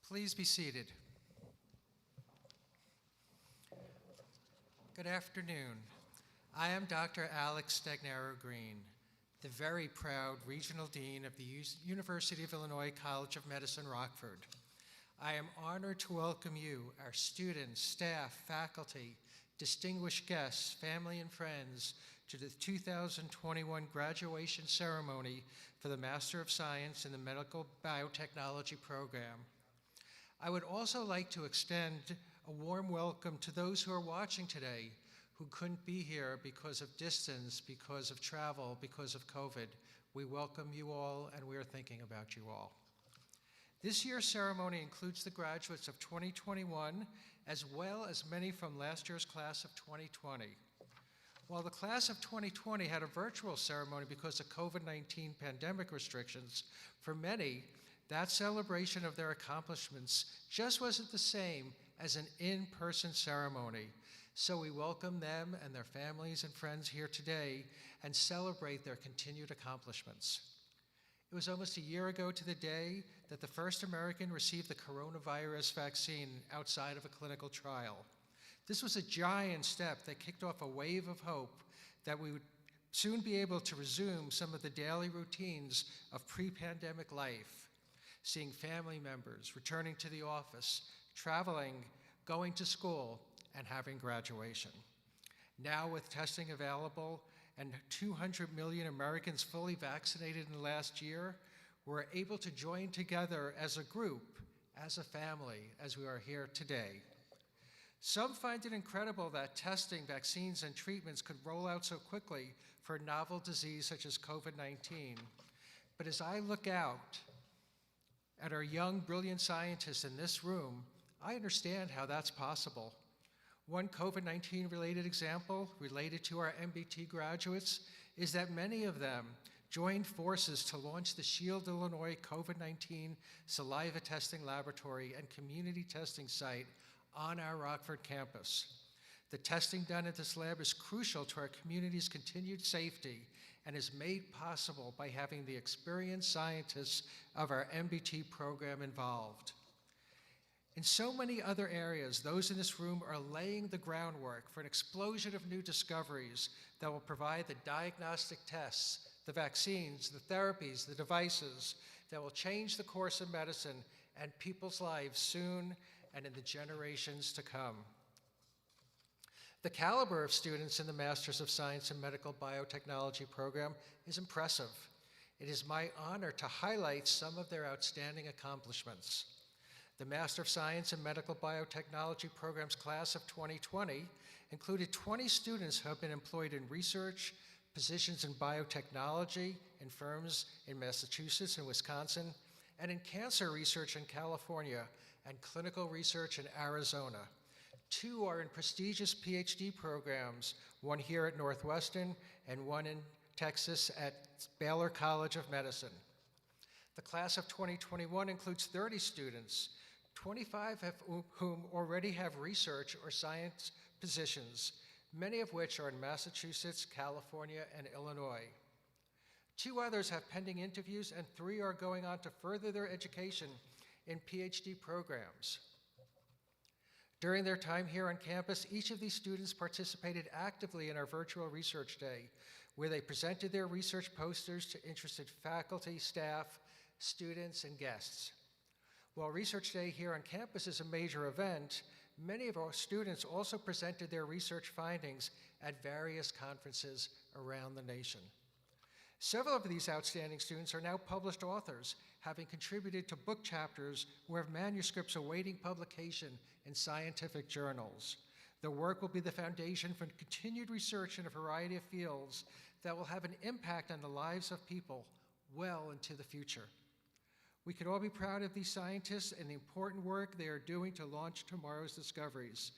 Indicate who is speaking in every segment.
Speaker 1: Please be seated. Good afternoon. I am Dr. Alex Stagnaro-Green, the very proud Regional Dean of the University of Illinois College of Medicine, Rockford. I am honored to welcome you, our students, staff, faculty, distinguished guests, family, and friends to the 2021 graduation ceremony for the Master of Science in the Medical Biotechnology program. I would also like to extend a warm welcome to those who are watching today who couldn't be here because of distance, because of travel, because of COVID. We welcome you all, and we are thinking about you all. This year's ceremony includes the graduates of 2021, as well as many from last year's class of 2020. While the class of 2020 had a virtual ceremony because of COVID-19 pandemic restrictions, for many, that celebration of their accomplishments just wasn't the same as an in-person ceremony. So we welcome them and their families and friends here today and celebrate their continued accomplishments. It was almost a year ago to the day that the first American received the coronavirus vaccine outside of a clinical trial. This was a giant step that kicked off a wave of hope that we would soon be able to resume some of the daily routines of pre-pandemic life, seeing family members, returning to the office, traveling, going to school, and having graduation. Now with testing available and 200 million Americans fully vaccinated in the last year, we're able to join together as a group, as a family, as we are here today. Some find it incredible that testing, vaccines, and treatments could roll out so quickly for a novel disease such as COVID-19. But as I look out at our young, brilliant scientists in this room, I understand how that's possible. One COVID-19 related example related to our MBT graduates is that many of them joined forces to launch the Shield, Illinois COVID-19 saliva testing laboratory and community testing site on our Rockford campus. The testing done at this lab is crucial to our community's continued safety and is made possible by having the experienced scientists of our MBT program involved. In so many other areas, those in this room are laying the groundwork for an explosion of new discoveries that will provide the diagnostic tests, the vaccines, the therapies, the devices that will change the course of medicine and people's lives soon and in the generations to come. The caliber of students in the Masters of Science in Medical Biotechnology program is impressive. It is my honor to highlight some of their outstanding accomplishments. The Master of Science in Medical Biotechnology program's class of 2020 included 20 students who have been employed in research, positions in biotechnology in firms in Massachusetts and Wisconsin, and in cancer research in California and clinical research in Arizona. 2 are in prestigious PhD programs, one here at Northwestern and one in Texas at Baylor College of Medicine. The class of 2021 includes 30 students, 25 of whom already have research or science positions, many of which are in Massachusetts, California, and Illinois. 2 others have pending interviews, and 3 are going on to further their education in PhD programs. During their time here on campus, each of these students participated actively in our virtual research day, where they presented their research posters to interested faculty, staff, students, and guests. While Research Day here on campus is a major event, many of our students also presented their research findings at various conferences around the nation. Several of these outstanding students are now published authors, having contributed to book chapters or have manuscripts awaiting publication in scientific journals. Their work will be the foundation for continued research in a variety of fields that will have an impact on the lives of people well into the future. We can all be proud of these scientists and the important work they are doing to launch tomorrow's discoveries,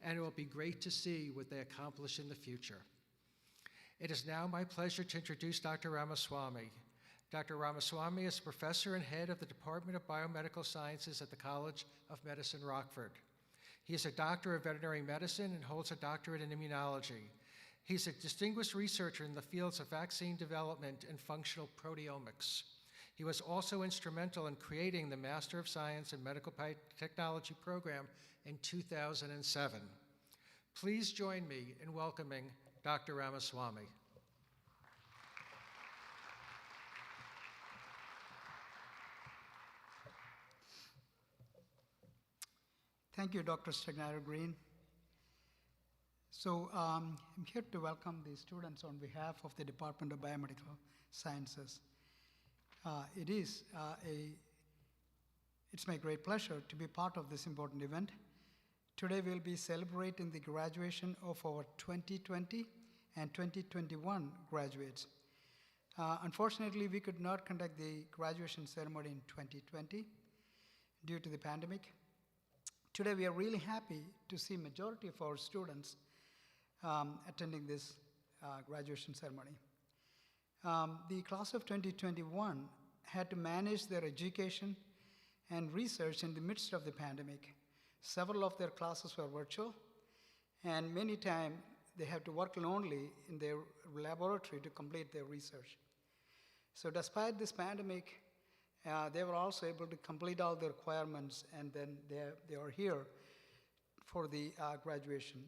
Speaker 1: and it will be great to see what they accomplish in the future. It is now my pleasure to introduce Dr. Ramaswamy. Dr. Ramaswamy is professor and head of the Department of Biomedical Sciences at the College of Medicine, Rockford. He is a doctor of veterinary medicine and holds a doctorate in immunology. He's a distinguished researcher in the fields of vaccine development and functional proteomics. He was also instrumental in creating the Master of Science in Medical Biotechnology program in 2007. Please join me in welcoming Dr. Ramaswamy.
Speaker 2: Thank you, Dr. Stagnaro-Green. So I'm here to welcome the students on behalf of the Department of Biomedical Sciences. It's my great pleasure to be part of this important event. Today we'll be celebrating the graduation of our 2020 and 2021 graduates. Unfortunately, we could not conduct the graduation ceremony in 2020 due to the pandemic. Today we are really happy to see majority of our students attending this graduation ceremony. The class of 2021 had to manage their education and research in the midst of the pandemic. Several of their classes were virtual, and many times they have to work lonely in their laboratory to complete their research. So despite this pandemic, they were also able to complete all the requirements, and then they are here for the graduation.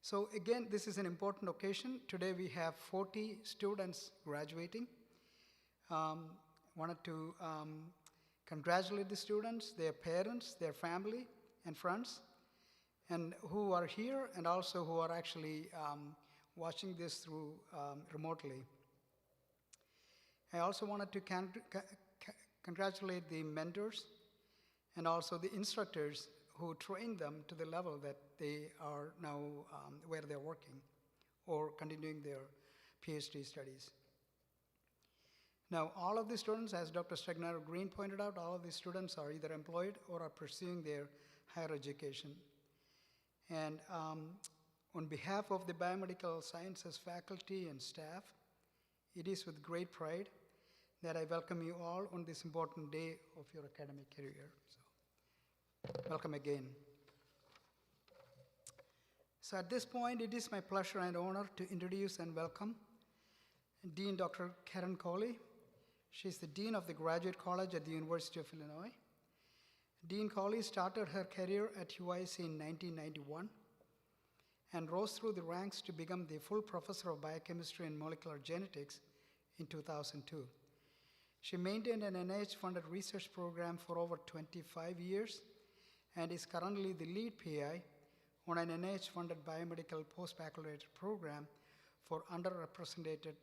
Speaker 2: So again, this is an important occasion. Today we have 40 students graduating. Wanted to congratulate the students, their parents, their family, and friends, and who are here and also who are actually watching this through remotely. I also wanted to congratulate the mentors and also the instructors who trained them to the level that they are now where they're working or continuing their PhD studies. Now, all of the students, as Dr. Stagnaro-Green pointed out, all of the students are either employed or are pursuing their higher education. And on behalf of the Biomedical Sciences faculty and staff, it is with great pride that I welcome you all on this important day of your academic career. So, welcome again. So at this point, it is my pleasure and honor to introduce and welcome Dean Dr. Karen Coley. She's the Dean of the Graduate College at the University of Illinois. Dean Coley started her career at UIC in 1991 and rose through the ranks to become the full professor of biochemistry and molecular genetics in 2002. She maintained an NIH-funded research program for over 25 years and is currently the lead PI on an NIH-funded biomedical postbaccalaureate program for underrepresented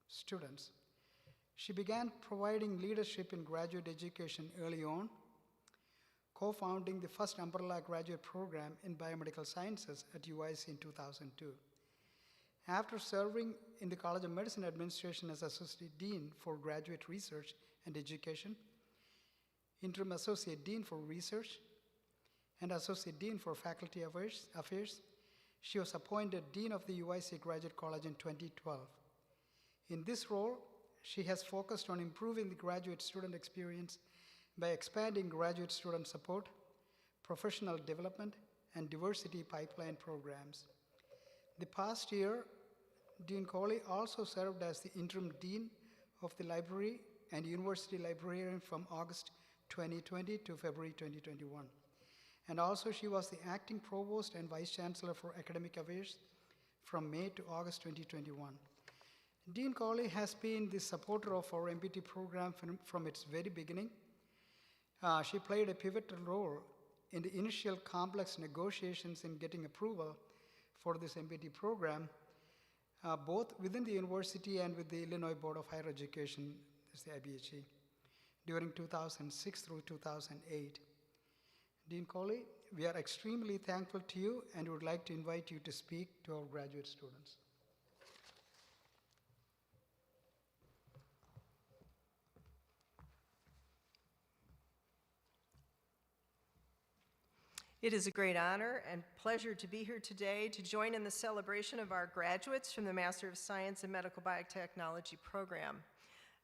Speaker 2: students. She began providing leadership in graduate education early on, co-founding the first umbrella graduate program in biomedical sciences at UIC in 2002. After serving in the College of Medicine Administration as Associate Dean for Graduate Research and Education, Interim Associate Dean for Research, and Associate Dean for Faculty Affairs, she was appointed Dean of the UIC Graduate College in 2012. In this role, she has focused on improving the graduate student experience by expanding graduate student support, professional development, and diversity pipeline programs. The past year, Dean Coley also served as the interim dean of the library and university librarian from August 2020 to February 2021. And also she was the acting provost and vice chancellor for academic affairs from May to August 2021. Dean Coley has been the supporter of our MPT program from its very beginning. She played a pivotal role in the initial complex negotiations in getting approval for this MPT program, both within the university and with the Illinois Board of Higher Education, that's the IBHE, during 2006 through 2008. Dean Coley, we are extremely thankful to you and would like to invite you to speak to our graduate students.
Speaker 3: It is a great honor and pleasure to be here today to join in the celebration of our graduates from the Master of Science in Medical Biotechnology program.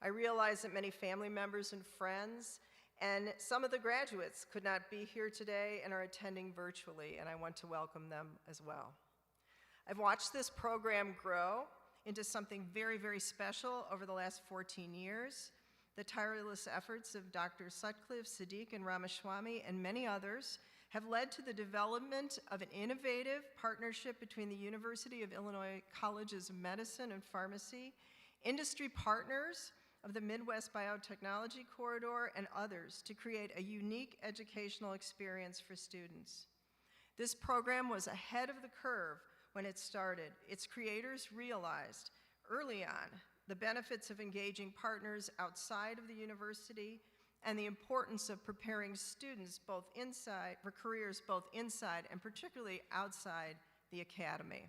Speaker 3: I realize that many family members and friends and some of the graduates could not be here today and are attending virtually, and I want to welcome them as well. I've watched this program grow into something very, very special over the last 14 years, The tireless efforts of Dr. Sutcliffe, Sadiq, and Ramaswamy, and many others, have led to the development of an innovative partnership between the University of Illinois Colleges of Medicine and Pharmacy, industry partners of the Midwest Biotechnology Corridor, and others to create a unique educational experience for students. This program was ahead of the curve when it started. Its creators realized early on the benefits of engaging partners outside of the university and the importance of preparing students for careers both inside and particularly outside the academy.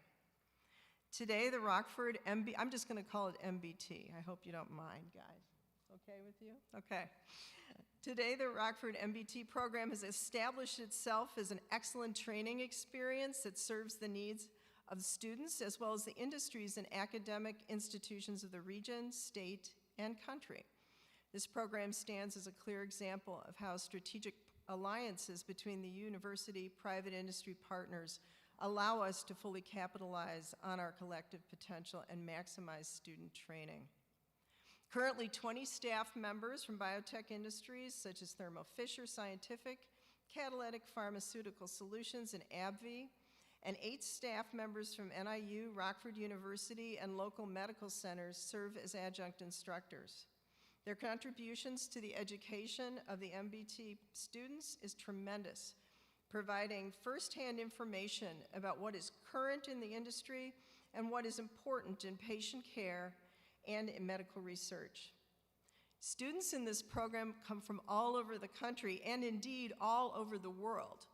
Speaker 3: Today, the Rockford I'm just going to call it MBT. I hope you don't mind, guys. Okay with you? Okay. Today, the Rockford MBT program has established itself as an excellent training experience that serves the needs of students as well as the industries and academic institutions of the region, state, and country. This program stands as a clear example of how strategic alliances between the university, private industry partners allow us to fully capitalize on our collective potential and maximize student training. Currently, 20 staff members from biotech industries such as Thermo Fisher Scientific, Catalytic Pharmaceutical Solutions, and AbbVie, and 8 staff members from NIU, Rockford University, and local medical centers serve as adjunct instructors. Their contributions to the education of the MBT students is tremendous, providing firsthand information about what is current in the industry and what is important in patient care and in medical research. Students in this program come from all over the country and indeed all over the world,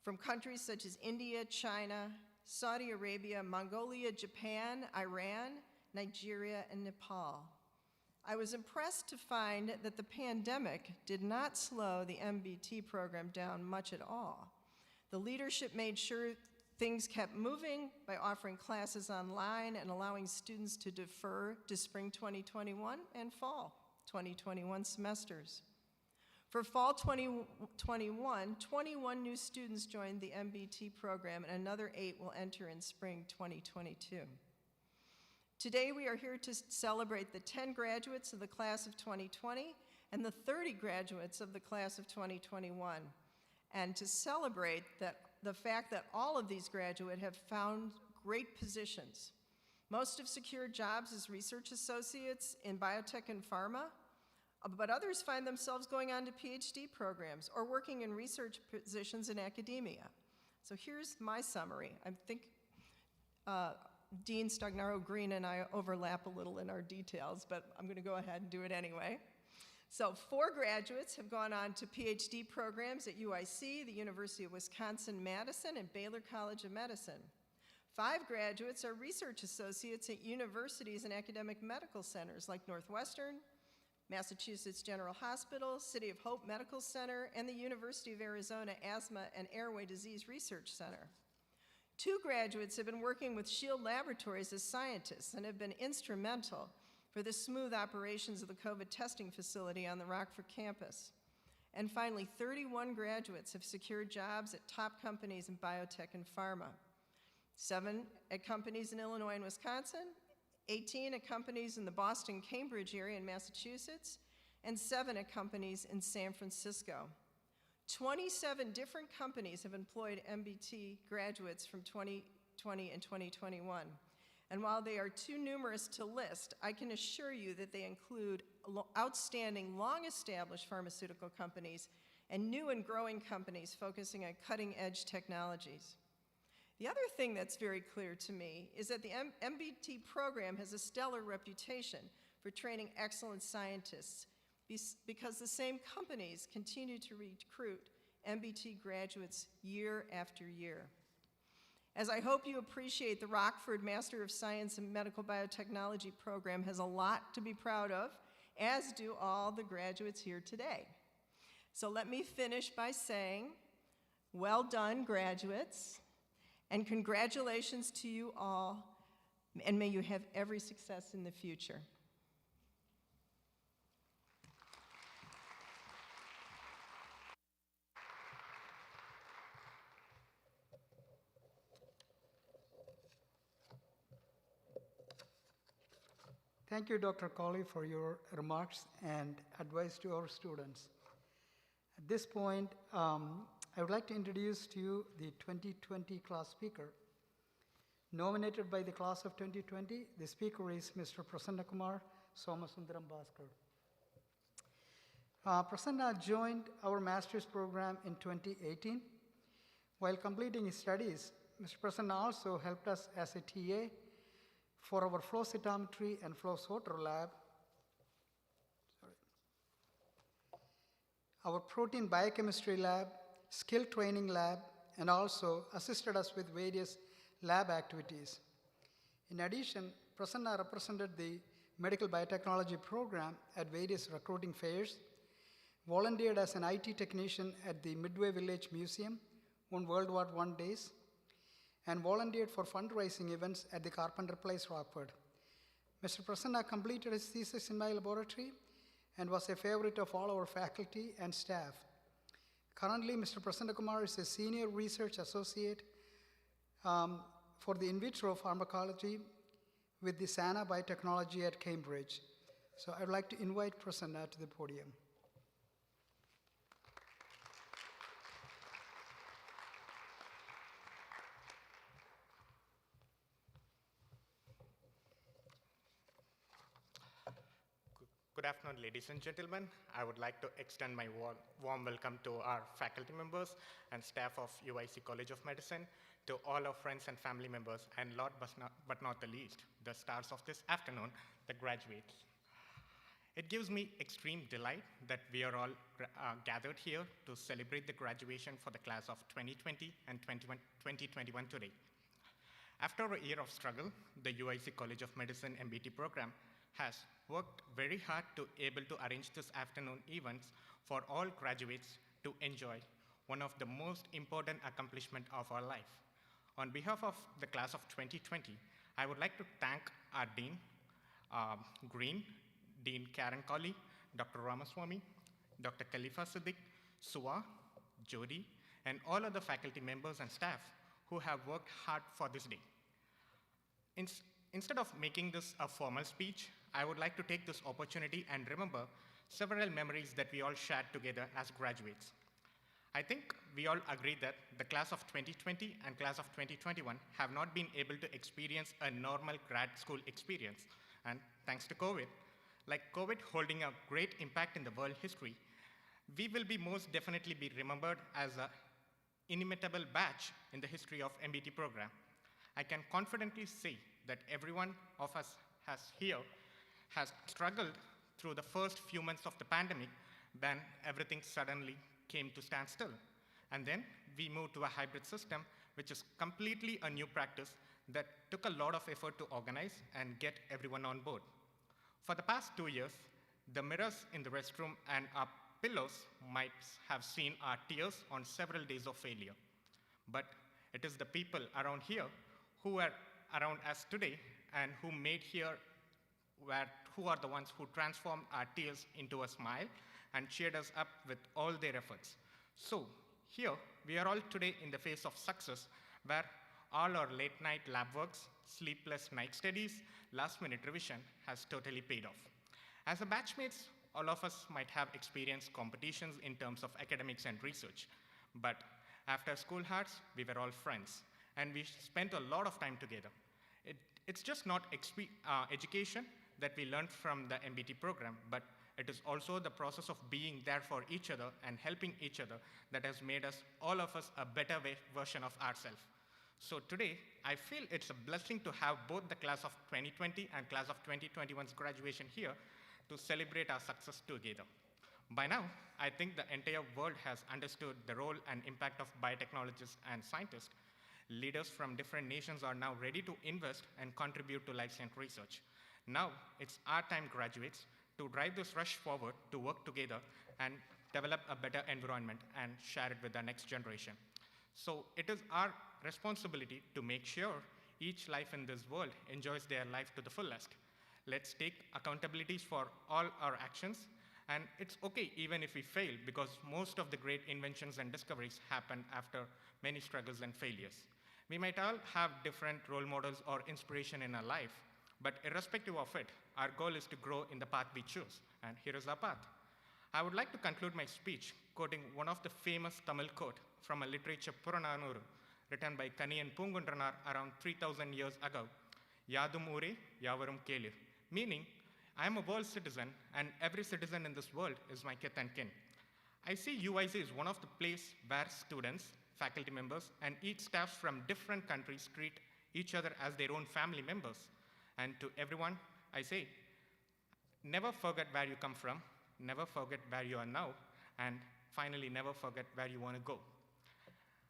Speaker 3: from countries such as India, China, Saudi Arabia, Mongolia, Japan, Iran, Nigeria, and Nepal. I was impressed to find that the pandemic did not slow the MBT program down much at all. The leadership made sure things kept moving by offering classes online and allowing students to defer to spring 2021 and fall 2021 semesters. For fall 2021, 21 new students joined the MBT program and another 8 will enter in spring 2022. Today we are here to celebrate the 10 graduates of the class of 2020 and the 30 graduates of the class of 2021, and to celebrate the fact that all of these graduates have found great positions. Most have secured jobs as research associates in biotech and pharma, but others find themselves going on to PhD programs or working in research positions in academia. So here's my summary. I think Dean Stagnaro-Green and I overlap a little in our details, but I'm going to go ahead and do it anyway. So 4 graduates have gone on to PhD programs at UIC, the University of Wisconsin-Madison, and Baylor College of Medicine. 5 graduates are research associates at universities and academic medical centers like Northwestern, Massachusetts General Hospital, City of Hope Medical Center, and the University of Arizona Asthma and Airway Disease Research Center. 2 graduates have been working with Shield Laboratories as scientists and have been instrumental for the smooth operations of the COVID testing facility on the Rockford campus. And finally, 31 graduates have secured jobs at top companies in biotech and pharma. 7 at companies in Illinois and Wisconsin, 18 at companies in the Boston-Cambridge area in Massachusetts, and 7 at companies in San Francisco. 27 different companies have employed MBT graduates from 2020 and 2021. And while they are too numerous to list, I can assure you that they include outstanding, long-established pharmaceutical companies and new and growing companies focusing on cutting-edge technologies. The other thing that's very clear to me is that the MBT program has a stellar reputation for training excellent scientists because the same companies continue to recruit MBT graduates year after year. As I hope you appreciate, the Rockford Master of Science in Medical Biotechnology program has a lot to be proud of, as do all the graduates here today. So let me finish by saying, well done, graduates, and congratulations to you all, and may you have every success in the future.
Speaker 2: Thank you, Dr. Colley, for your remarks and advice to our students. At this point, I would like to introduce to you the 2020 class speaker. Nominated by the class of 2020, the speaker is Mr. Prasanna Kumar Somasundaram Bhaskar. Prasanna joined our master's program in 2018. While completing his studies, Mr. Prasanna also helped us as a TA for our flow cytometry and flow sorter lab, our protein biochemistry lab, skill training lab, and also assisted us with various lab activities. In addition, Prasanna represented the medical biotechnology program at various recruiting fairs, volunteered as an IT technician at the Midway Village Museum on World War I days, and volunteered for fundraising events at the Carpenter Place, Rockford. Mr. Prasanna completed his thesis in my laboratory and was a favorite of all our faculty and staff. Currently, Mr. Prasanna Kumar is a senior research associate for the in vitro pharmacology with the Sana Biotechnology at Cambridge. So I'd like to invite Prasanna to the podium.
Speaker 4: Good afternoon, ladies and gentlemen. I would like to extend my warm welcome to our faculty members and staff of UIC College of Medicine, to all our friends and family members, and last but not the least, the stars of this afternoon, the graduates. It gives me extreme delight that we are all gathered here to celebrate the graduation for the class of 2020 and 2021 today. After a year of struggle, the UIC College of Medicine MBT program has worked very hard to able to arrange this afternoon events for all graduates to enjoy one of the most important accomplishment of our life. On behalf of the class of 2020, I would like to thank our Dean Green, Dean Karen Colley, Dr. Ramaswamy, Dr. Khalifa Siddiq, Suwa, Jody, and all other faculty members and staff who have worked hard for this day. Instead of making this a formal speech, I would like to take this opportunity and remember several memories that we all shared together as graduates. I think we all agree that the class of 2020 and class of 2021 have not been able to experience a normal grad school experience. And thanks to COVID, like COVID holding a great impact in the world history, we will be most definitely be remembered as an inimitable batch in the history of MBT program. I can confidently say that every one of us has struggled through the first few months of the pandemic when everything suddenly came to stand still. And then we moved to a hybrid system, which is completely a new practice that took a lot of effort to organize and get everyone on board. For the past 2 years, the mirrors in the restroom and our pillows might have seen our tears on several days of failure. But it is the people around here who are around us today and who are the ones who transformed our tears into a smile and cheered us up with all their efforts. So here, we are all today in the face of success, where all our late night lab works, sleepless night studies, last minute revision has totally paid off. As a batchmates, all of us might have experienced competitions in terms of academics and research, but after school hours, we were all friends, and we spent a lot of time together. It's just not education that we learned from the MBT program, but it is also the process of being there for each other and helping each other that has made us, all of us, a better version of ourselves. So today, I feel it's a blessing to have both the class of 2020 and class of 2021's graduation here to celebrate our success together. By now, I think the entire world has understood the role and impact of biotechnologists and scientists. Leaders from different nations are now ready to invest and contribute to life science research. Now, it's our time, graduates, to drive this rush forward to work together and develop a better environment and share it with the next generation. So it is our responsibility to make sure each life in this world enjoys their life to the fullest. Let's take accountabilities for all our actions, and it's okay even if we fail, because most of the great inventions and discoveries happen after many struggles and failures. We might all have different role models or inspiration in our life, But irrespective of it, our goal is to grow in the path we choose, and here is our path. I would like to conclude my speech quoting one of the famous Tamil quote from a literature Purananuru written by Kaniyan Pungundranar around 3000 years ago, Yadum Ure, Yavarum Kelir, meaning, I am a world citizen, and every citizen in this world is my kith and kin. I see UIC is one of the places where students, faculty members, and each staff from different countries treat each other as their own family members. And to everyone, I say, never forget where you come from, never forget where you are now, and finally, never forget where you want to go.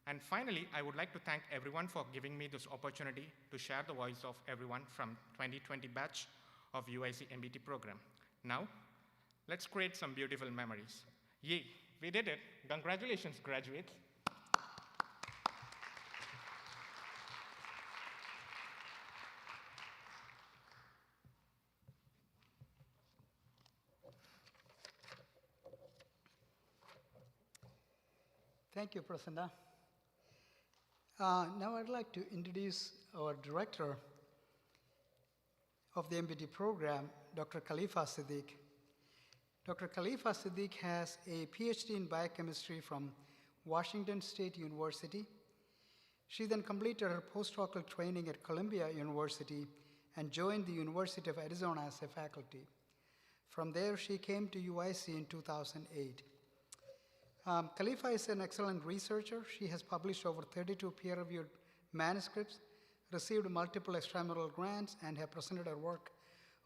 Speaker 4: And finally, I would like to thank everyone for giving me this opportunity to share the voice of everyone from 2020 batch of UIC MBT program. Now, let's create some beautiful memories. Yay, we did it. Congratulations, graduates.
Speaker 2: Thank you, Prasanna. Now I'd like to introduce our director of the MBT program, Dr. Khalifa Siddiq. Dr. Khalifa Siddiq has a PhD in biochemistry from Washington State University. She then completed her postdoctoral training at Columbia University and joined the University of Arizona as a faculty. From there, she came to UIC in 2008. Khalifa is an excellent researcher. She has published over 32 peer-reviewed manuscripts, received multiple extramural grants, and has presented her work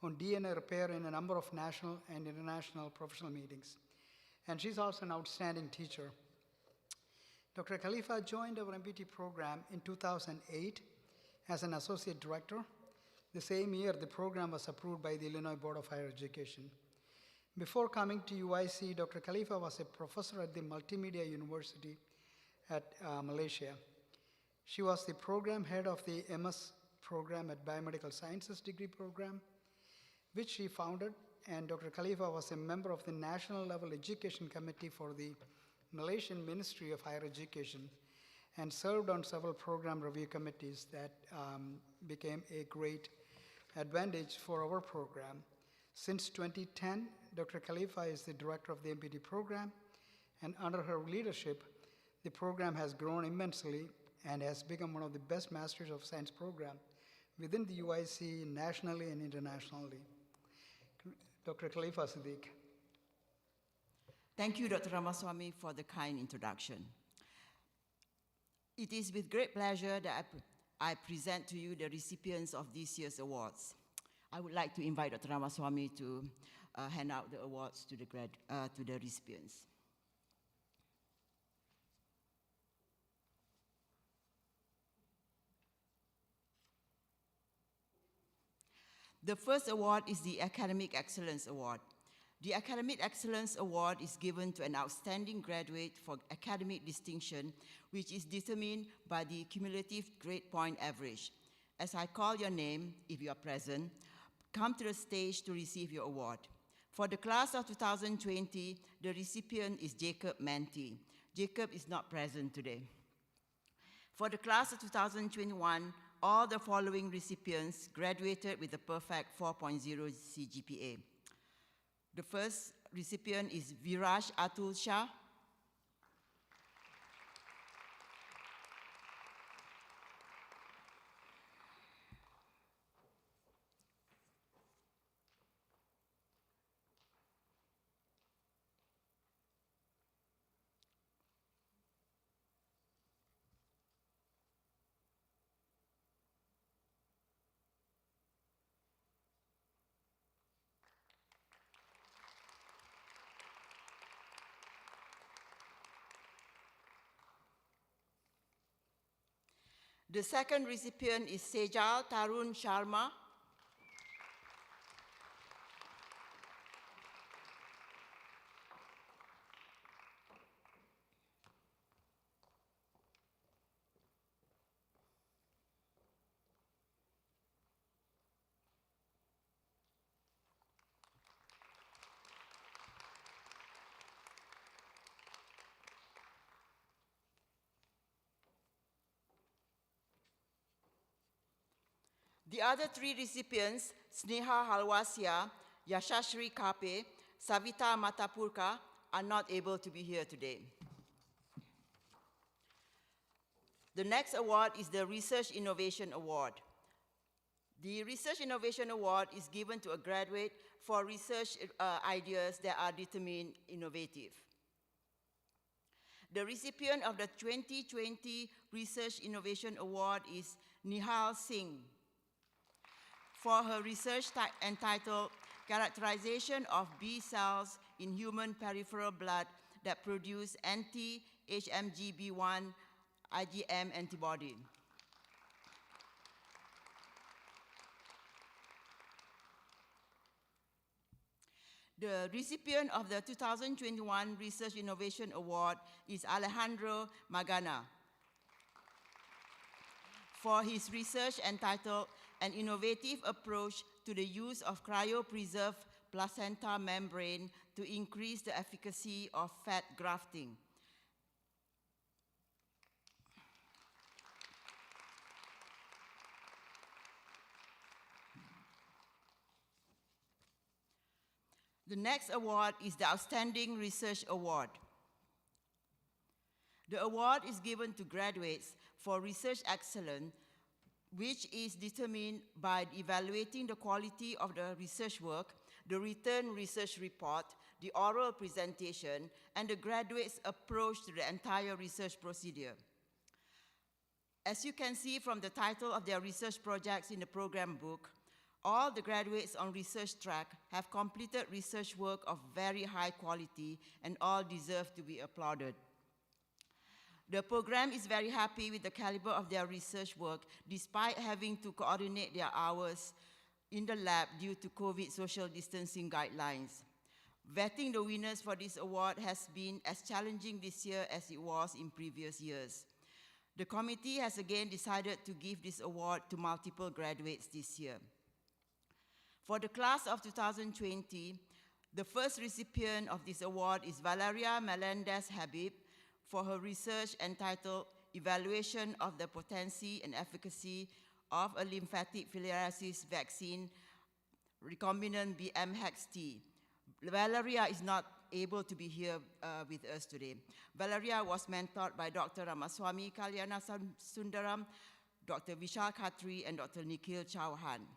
Speaker 2: on DNA repair in a number of national and international professional meetings. And she's also an outstanding teacher. Dr. Khalifa joined our MBT program in 2008 as an associate director. The same year, the program was approved by the Illinois Board of Higher Education. Before coming to UIC, Dr. Khalifa was a professor at the Multimedia University at Malaysia. She was the program head of the MS program at Biomedical Sciences degree program, which she founded, and Dr. Khalifa was a member of the National Level Education Committee for the Malaysian Ministry of Higher Education and served on several program review committees that became a great advantage for our program. Since 2010, Dr. Khalifa is the director of the MBT program, and under her leadership, the program has grown immensely and has become one of the best Masters of Science programs within the UIC nationally and internationally. Dr. Khalifa Siddiq.
Speaker 5: Thank you, Dr. Ramaswamy, for the kind introduction. It is with great pleasure that I present to you the recipients of this year's awards. I would like to invite Dr. Ramaswamy to hand out the awards to the recipients. The first award is the Academic Excellence Award. The Academic Excellence Award is given to an outstanding graduate for academic distinction, which is determined by the cumulative grade point average. As I call your name, if you are present, come to the stage to receive your award. For the class of 2020, the recipient is Jacob Manti. Jacob is not present today. For the class of 2021, all the following recipients graduated with a perfect 4.0 CGPA. The first recipient is Viraj Atul Shah. The second recipient is Sejal Tarun Sharma. The other three recipients, Sneha Halwasia, Yashashri Kape, Savita Matapurka, are not able to be here today. The next award is the Research Innovation Award. The Research Innovation Award is given to a graduate for research ideas that are determined innovative. The recipient of the 2020 Research Innovation Award is Nihal Singh for her research entitled Characterization of B cells in human peripheral blood that produce anti-HMGB1 IgM antibody. The recipient of the 2021 Research Innovation Award is Alejandro Magana for his research entitled An Innovative Approach to the Use of Cryopreserved Placenta Membrane to Increase the Efficacy of Fat Grafting. The next award is the Outstanding Research Award. The award is given to graduates for research excellence, which is determined by evaluating the quality of the research work, the written research report, the oral presentation, and the graduate's approach to the entire research procedure. As you can see from the title of their research projects in the program book, all the graduates on research track have completed research work of very high quality and all deserve to be applauded. The program is very happy with the caliber of their research work despite having to coordinate their hours in the lab due to COVID social distancing guidelines. Vetting the winners for this award has been as challenging this year as it was in previous years. The committee has again decided to give this award to multiple graduates this year. For the class of 2020, the first recipient of this award is Valeria Melendez Habib for her research entitled Evaluation of the Potency and Efficacy of a Lymphatic Filariasis Vaccine Recombinant BMHEX-T. Valeria is not able to be here with us today. Valeria was mentored by Dr. Ramaswamy Kalyana Sundaram, Dr. Vishal Khatri, and Dr. Nikhil Chauhan.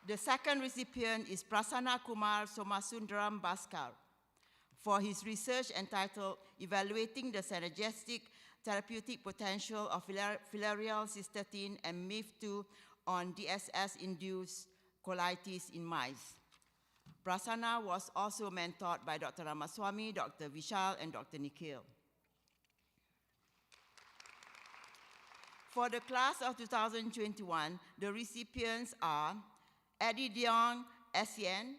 Speaker 5: The second recipient is Prasanna Kumar Somasundaram Bhaskar for his research entitled Evaluating the Synergistic Therapeutic Potential of Filarial Cystatin and MIF2 on DSS-induced colitis in mice. Prasanna was also mentored by Dr. Ramaswamy, Dr. Vishal, and Dr. Nikhil. For the class of 2021, the recipients are Eddie Diong Essien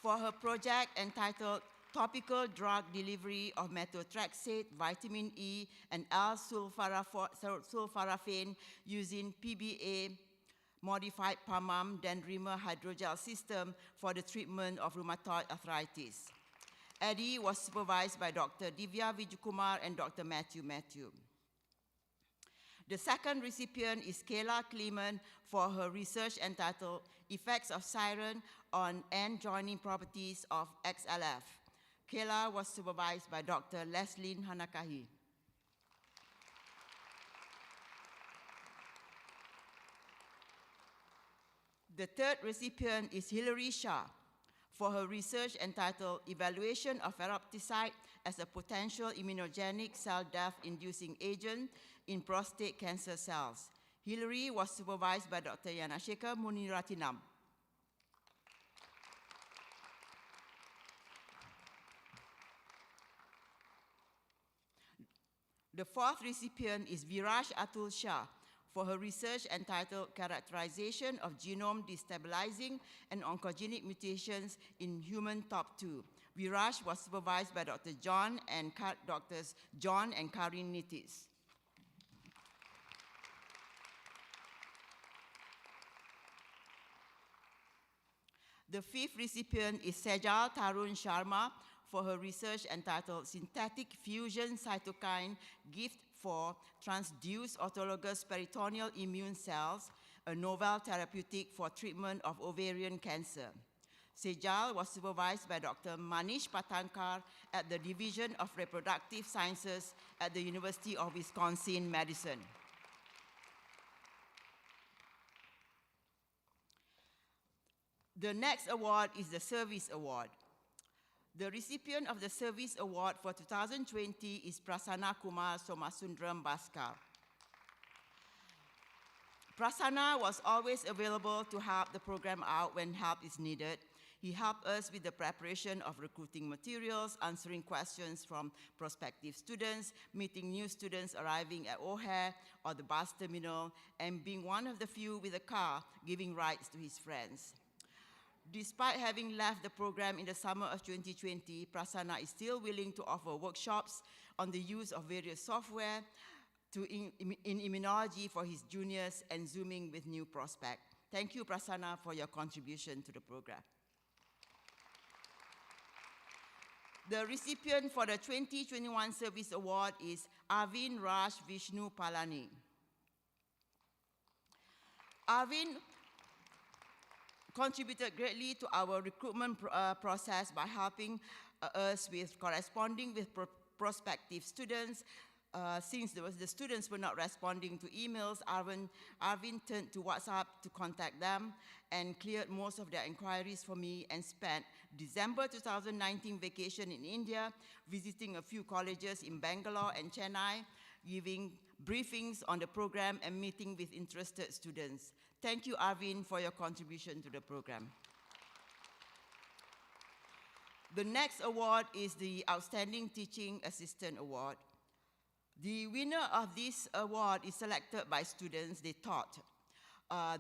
Speaker 5: for her project entitled Topical Drug Delivery of Methotrexate, Vitamin E, and L-sulforaphane using PBA-modified Pamam dendrimer hydrogel system for the treatment of rheumatoid arthritis. Eddie was supervised by Dr. Divya Vijukumar and Dr. Matthew. The second recipient is Kayla Kleeman for her research entitled Effects of Siren on End Joining Properties of XLF. Kayla was supervised by Dr. Leslyn Hanakahi. The third recipient is Hilary Shah for her research entitled Evaluation of Eropticide as a Potential Immunogenic Cell Death-Inducing Agent in Prostate Cancer Cells. Hilary was supervised by Dr. Yanashekar Muniratinam. The fourth recipient is Viraj Atul Shah for her research entitled Characterization of Genome Destabilizing and Oncogenic Mutations in Human Top2. Viraj was supervised by Dr. John and Drs. John and Karin Nitis. The fifth recipient is Sejal Tarun Sharma for her research entitled Synthetic Fusion Cytokine Gift for Transduced Autologous Peritoneal Immune Cells, a novel therapeutic for treatment of ovarian cancer. Sejal was supervised by Dr. Manish Patankar at the Division of Reproductive Sciences at the University of Wisconsin-Madison. The next award is the Service Award. The recipient of the Service Award for 2020 is Prasanna Kumar Somasundram Bhaskar. Prasanna was always available to help the program out when help is needed. He helped us with the preparation of recruiting materials, answering questions from prospective students, meeting new students arriving at O'Hare or the bus terminal, and being one of the few with a car giving rides to his friends. Despite having left the program in the summer of 2020, Prasanna is still willing to offer workshops on the use of various software in immunology for his juniors and Zooming with new prospects. Thank you, Prasanna, for your contribution to the program. The recipient for the 2021 Service Award is Arvind Raj Vishnu Palani. Arvind contributed greatly to our recruitment process by helping us with corresponding with prospective students. Since the students were not responding to emails, Arvind turned to WhatsApp to contact them and cleared most of their inquiries for me and spent December 2019 vacation in India, visiting a few colleges in Bangalore and Chennai, giving briefings on the program and meeting with interested students. Thank you, Arvind, for your contribution to the program. The next award is the Outstanding Teaching Assistant Award. The winner of this award is selected by students they taught.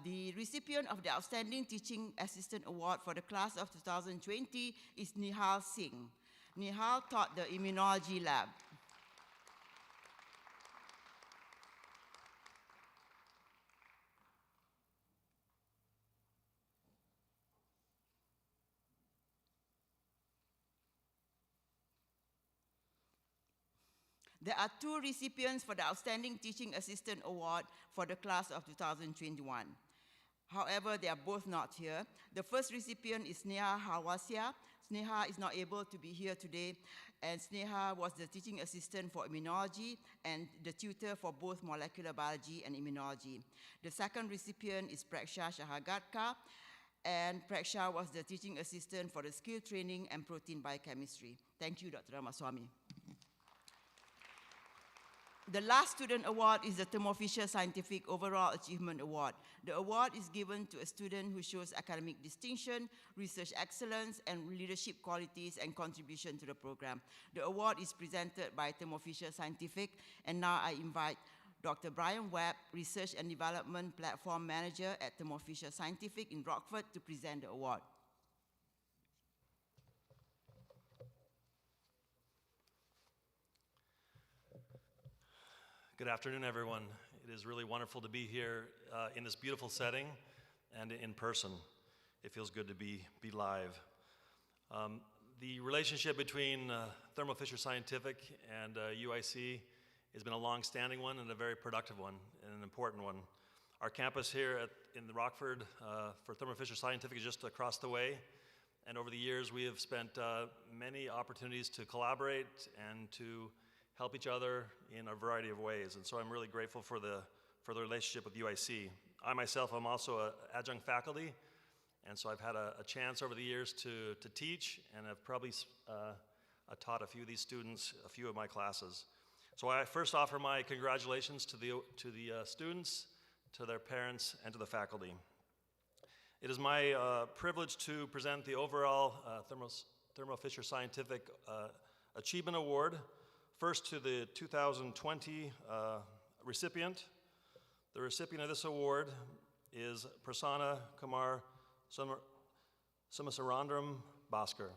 Speaker 5: The recipient of the Outstanding Teaching Assistant Award for the class of 2020 is Nihal Singh. Nihal taught the immunology lab. There are two recipients for the Outstanding Teaching Assistant Award for the class of 2021. However, they are both not here. The first recipient is Sneha Hawasia. Sneha is not able to be here today, and Sneha was the teaching assistant for immunology and the tutor for both molecular biology and immunology. The second recipient is Preksha Shahagatka, and Preksha was the teaching assistant for the skill training and protein biochemistry. Thank you, Dr. Ramaswamy. The last student award is the Thermo Fisher Scientific Overall Achievement Award. The award is given to a student who shows academic distinction, research excellence, and leadership qualities and contribution to the program. The award is presented by Thermo Fisher Scientific, and now I invite Dr. Brian Webb, Research and Development Platform Manager at Thermo Fisher Scientific in Rockford, to present the award.
Speaker 6: Good afternoon, everyone. It is really wonderful to be here in this beautiful setting and in person. It feels good to be live. The relationship between Thermo Fisher Scientific and UIC has been a long-standing one and a very productive one and an important one. Our campus here in Rockford for Thermo Fisher Scientific is just across the way, and over the years we have spent many opportunities to collaborate and to help each other in a variety of ways, and so I'm really grateful for the relationship with UIC. I myself am also an adjunct faculty, and so I've had a chance over the years to teach, and I've probably taught a few of these students a few of my classes. So I first offer my congratulations to the students, to their parents, and to the faculty. It is my privilege to present the overall Thermo Fisher Scientific Achievement Award, first to the 2020 recipient. The recipient of this award is Prasanna Kumar Somasundram Bhaskar.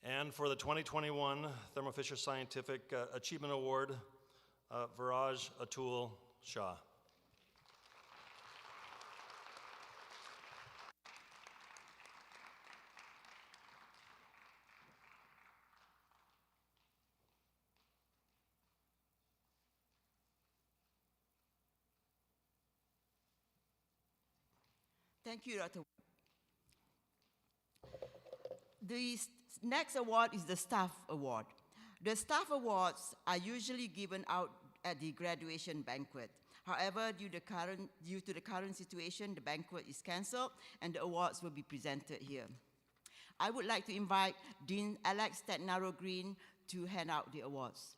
Speaker 6: And for the 2021 Thermo Fisher Scientific Achievement Award, Viraj Atul Shah.
Speaker 5: Thank you, Dr. The next award is the Staff Award. The Staff Awards are usually given out at the graduation banquet. However, due to the current situation, the banquet is cancelled and the awards will be presented here. I would like to invite Dean Alex Stagnaro Green to hand out the awards.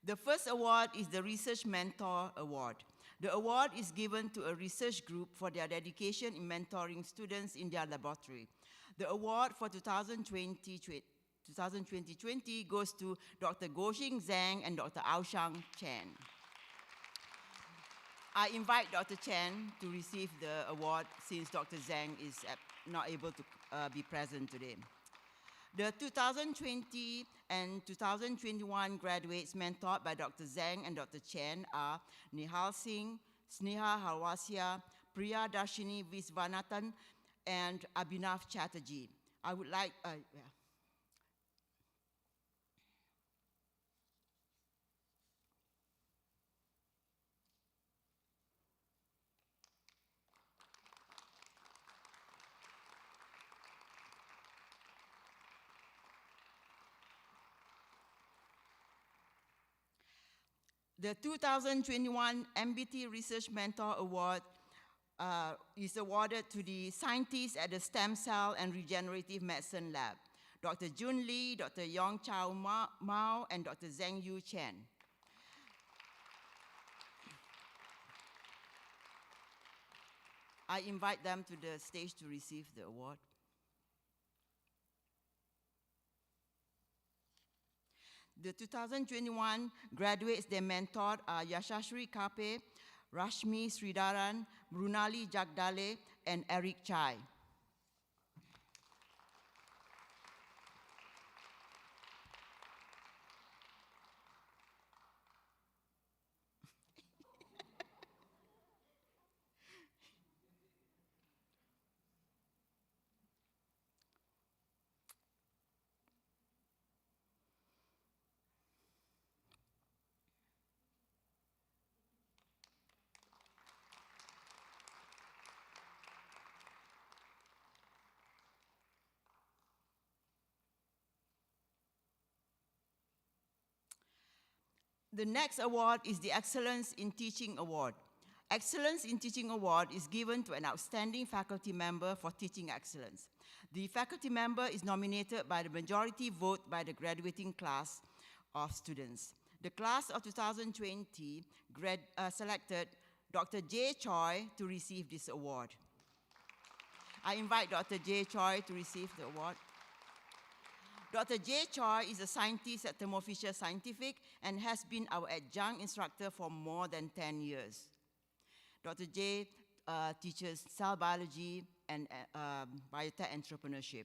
Speaker 5: The first award is the Research Mentor Award. The award is given to a research group for their dedication in mentoring students in their laboratory. The award for 2020 goes to Dr. Goxing Zhang and Dr. Aoshang Chen. I invite Dr. Chen to receive the award since Dr. Zhang is not able to be present today. The 2020 and 2021 graduates mentored by Dr. Zhang and Dr. Chen are Nihal Singh, Sneha Halwasia, Priya Darshini Visvanathan, and Abhinav Chatterjee. I would like, The 2021 MBT Research Mentor Award is awarded to the scientists at the Stem Cell and Regenerative Medicine Lab, Dr. Jun Lee, Dr. Yong Chao Mao, and Dr. Zheng Yu Chen. I invite them to the stage to receive the award. The 2021 graduates they mentored are Yashashri Kape, Rashmi Sridharan, Brunali Jagdale, and Eric Chai. The next award is the Excellence in Teaching Award. Excellence in Teaching Award is given to an outstanding faculty member for teaching excellence. The faculty member is nominated by the majority vote by the graduating class of students. The class of 2020 selected Dr. Jay Choi to receive this award. I invite Dr. Jay Choi to receive the award. Dr. Jay Choi is a scientist at Thermo Fisher Scientific and has been our adjunct instructor for more than 10 years. Dr. Jay teaches cell biology and biotech entrepreneurship.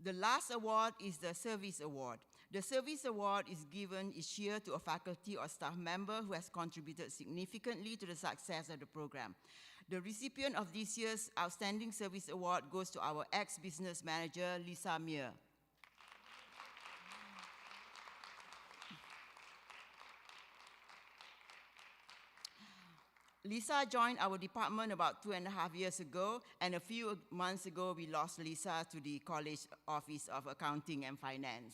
Speaker 5: The last award is the Service Award. The Service Award is given each year to a faculty or staff member who has contributed significantly to the success of the program. The recipient of this year's Outstanding Service Award goes to our ex-business manager, Lisa Meir. Lisa joined our department about 2.5 years ago, and a few months ago, we lost Lisa to the College Office of Accounting and Finance.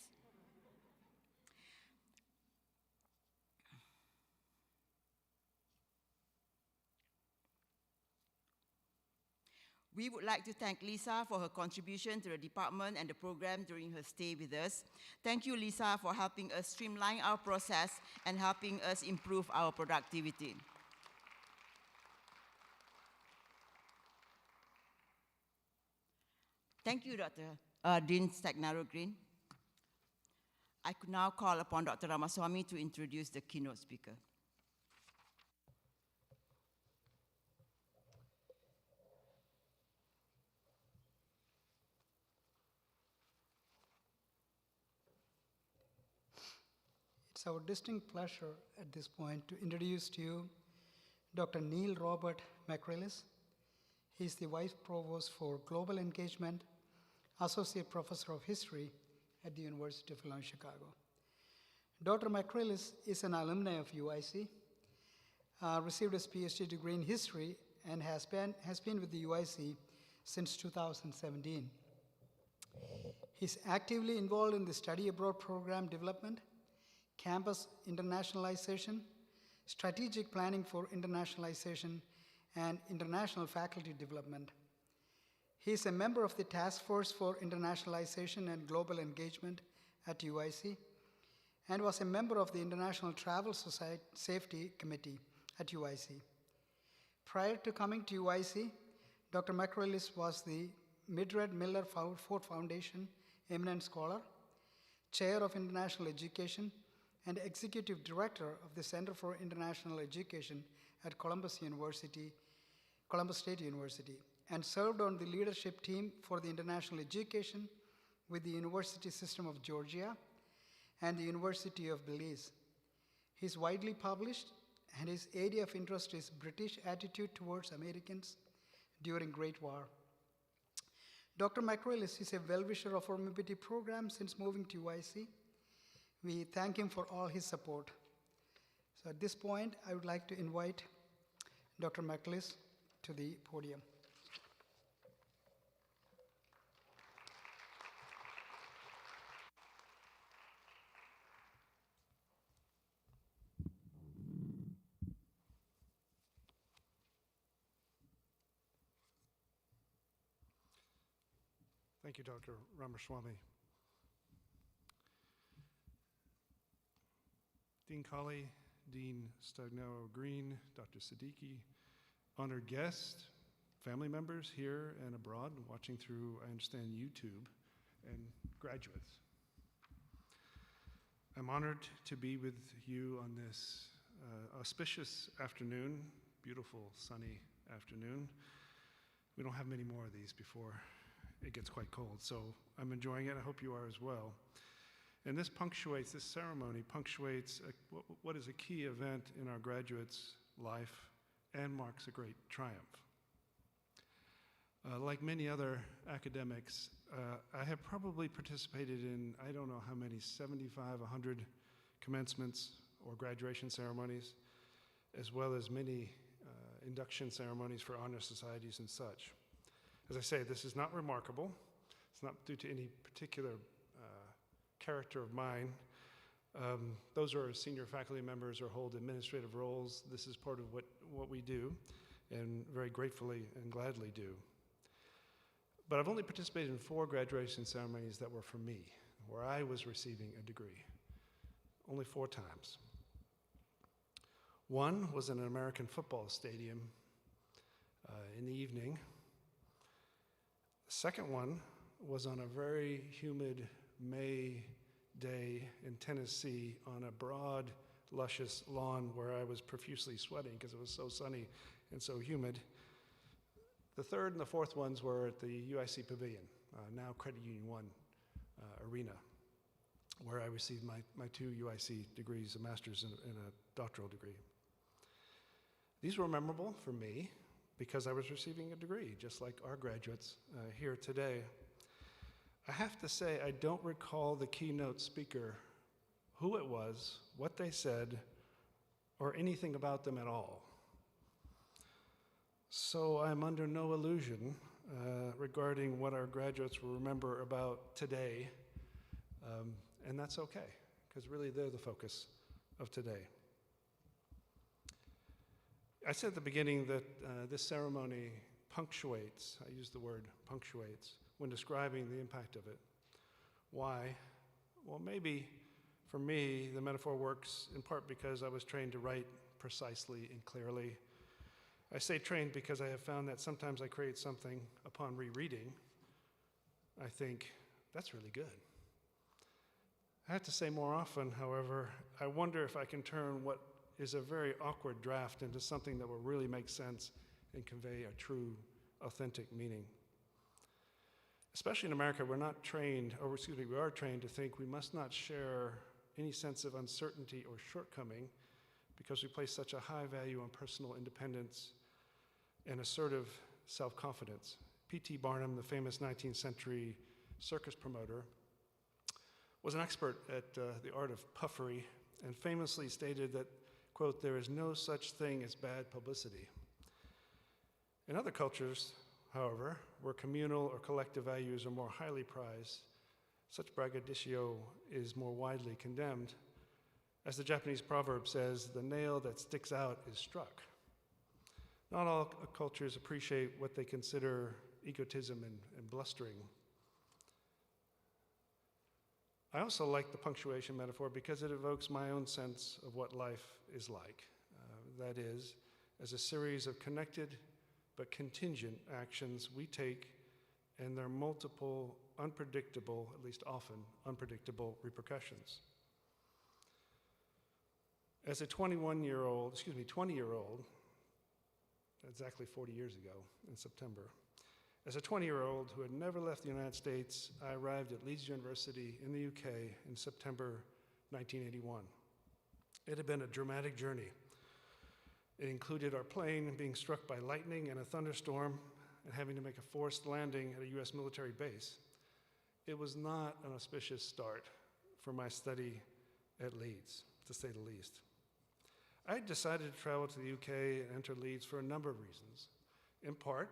Speaker 5: We would like to thank Lisa for her contribution to the department and the program during her stay with us. Thank you, Lisa, for helping us streamline our process and helping us improve our productivity. Thank you, Dr. Dean Stagnaro-Green. I could now call upon Dr. Ramaswamy to introduce the keynote speaker.
Speaker 2: It's our distinct pleasure at this point to introduce to you Dr. Neil Robert McRellis. He's the Vice Provost for Global Engagement, Associate Professor of History at the University of Illinois, Chicago. Dr. McRellis is an alumni of UIC, received his PhD degree in history, and has been with the UIC since 2017. He's actively involved in the study abroad program development, campus internationalization, strategic planning for internationalization, and international faculty development. He is a member of the Task Force for Internationalization and Global Engagement at UIC, and was a member of the International Travel Society Safety Committee at UIC. Prior to coming to UIC, Dr. McRellis was the Mildred Miller Ford Foundation Eminent Scholar, Chair of International Education, and Executive Director of the Center for International Education at Columbus State University, and served on the leadership team for the international education with the University System of Georgia and the University of Belize. He's widely published, and his area of interest is British attitude towards Americans during Great War. Dr. McRellis is a well-wisher of our mobility program since moving to UIC. We thank him for all his support. So at this point, I would like to invite Dr. McRellis to the podium.
Speaker 7: Thank you, Dr. Ramaswamy. Dean Colley, Dean Stagnaro-Green, Dr. Siddiqui, honored guests, family members here and abroad, watching through, I understand, YouTube, and graduates. I'm honored to be with you on this auspicious afternoon, beautiful sunny afternoon. We don't have many more of these before it gets quite cold, so I'm enjoying it. I hope you are as well. And this ceremony punctuates what is a key event in our graduates' life and marks a great triumph. Like many other academics, I have probably participated in, I don't know how many, 75, 100 commencements or graduation ceremonies, as well as many induction ceremonies for honor societies and such. As I say, this is not remarkable. It's not due to any particular character of mine. Those are senior faculty members or hold administrative roles. This is part of what we do, and very gratefully and gladly do. But I've only participated in 4 graduation ceremonies that were for me, where I was receiving a degree. Only 4 times. One was in an American football stadium in the evening. The second one was on a very humid May day in Tennessee on a broad, luscious lawn where I was profusely sweating because it was so sunny and so humid. The third and the fourth ones were at the UIC Pavilion, now Credit Union 1 arena, where I received my 2 UIC degrees, a master's and a doctoral degree. These were memorable for me because I was receiving a degree, just like our graduates here today. I have to say, I don't recall the keynote speaker, who it was, what they said, or anything about them at all. So I'm under no illusion regarding what our graduates will remember about today, and that's okay, because really they're the focus of today. I said at the beginning that this ceremony punctuates, I use the word punctuates, when describing the impact of it. Why? Well, maybe for me, the metaphor works in part because I was trained to write precisely and clearly. I say trained because I have found that sometimes I create something upon rereading I think, that's really good. I have to say more often, however, I wonder if I can turn what is a very awkward draft into something that will really make sense and convey a true, authentic meaning. Especially in America, we are trained to think we must not share any sense of uncertainty or shortcoming because we place such a high value on personal independence and assertive self-confidence. P.T. Barnum, the famous 19th century circus promoter, was an expert at the art of puffery and famously stated that, quote, "there is no such thing as bad publicity." In other cultures, however, where communal or collective values are more highly prized, such braggadocio is more widely condemned. As the Japanese proverb says, the nail that sticks out is struck. Not all cultures appreciate what they consider egotism and blustering. I also like the punctuation metaphor because it evokes my own sense of what life is like. That is, as a series of connected but contingent actions we take and their multiple unpredictable, at least often unpredictable repercussions. As a 20-year-old, exactly 40 years ago in September, as a 20-year-old who had never left the United States, I arrived at Leeds University in the UK in September 1981. It had been a dramatic journey. It included our plane being struck by lightning and a thunderstorm and having to make a forced landing at a US military base. It was not an auspicious start for my study at Leeds, to say the least. I had decided to travel to the UK and enter Leeds for a number of reasons. In part,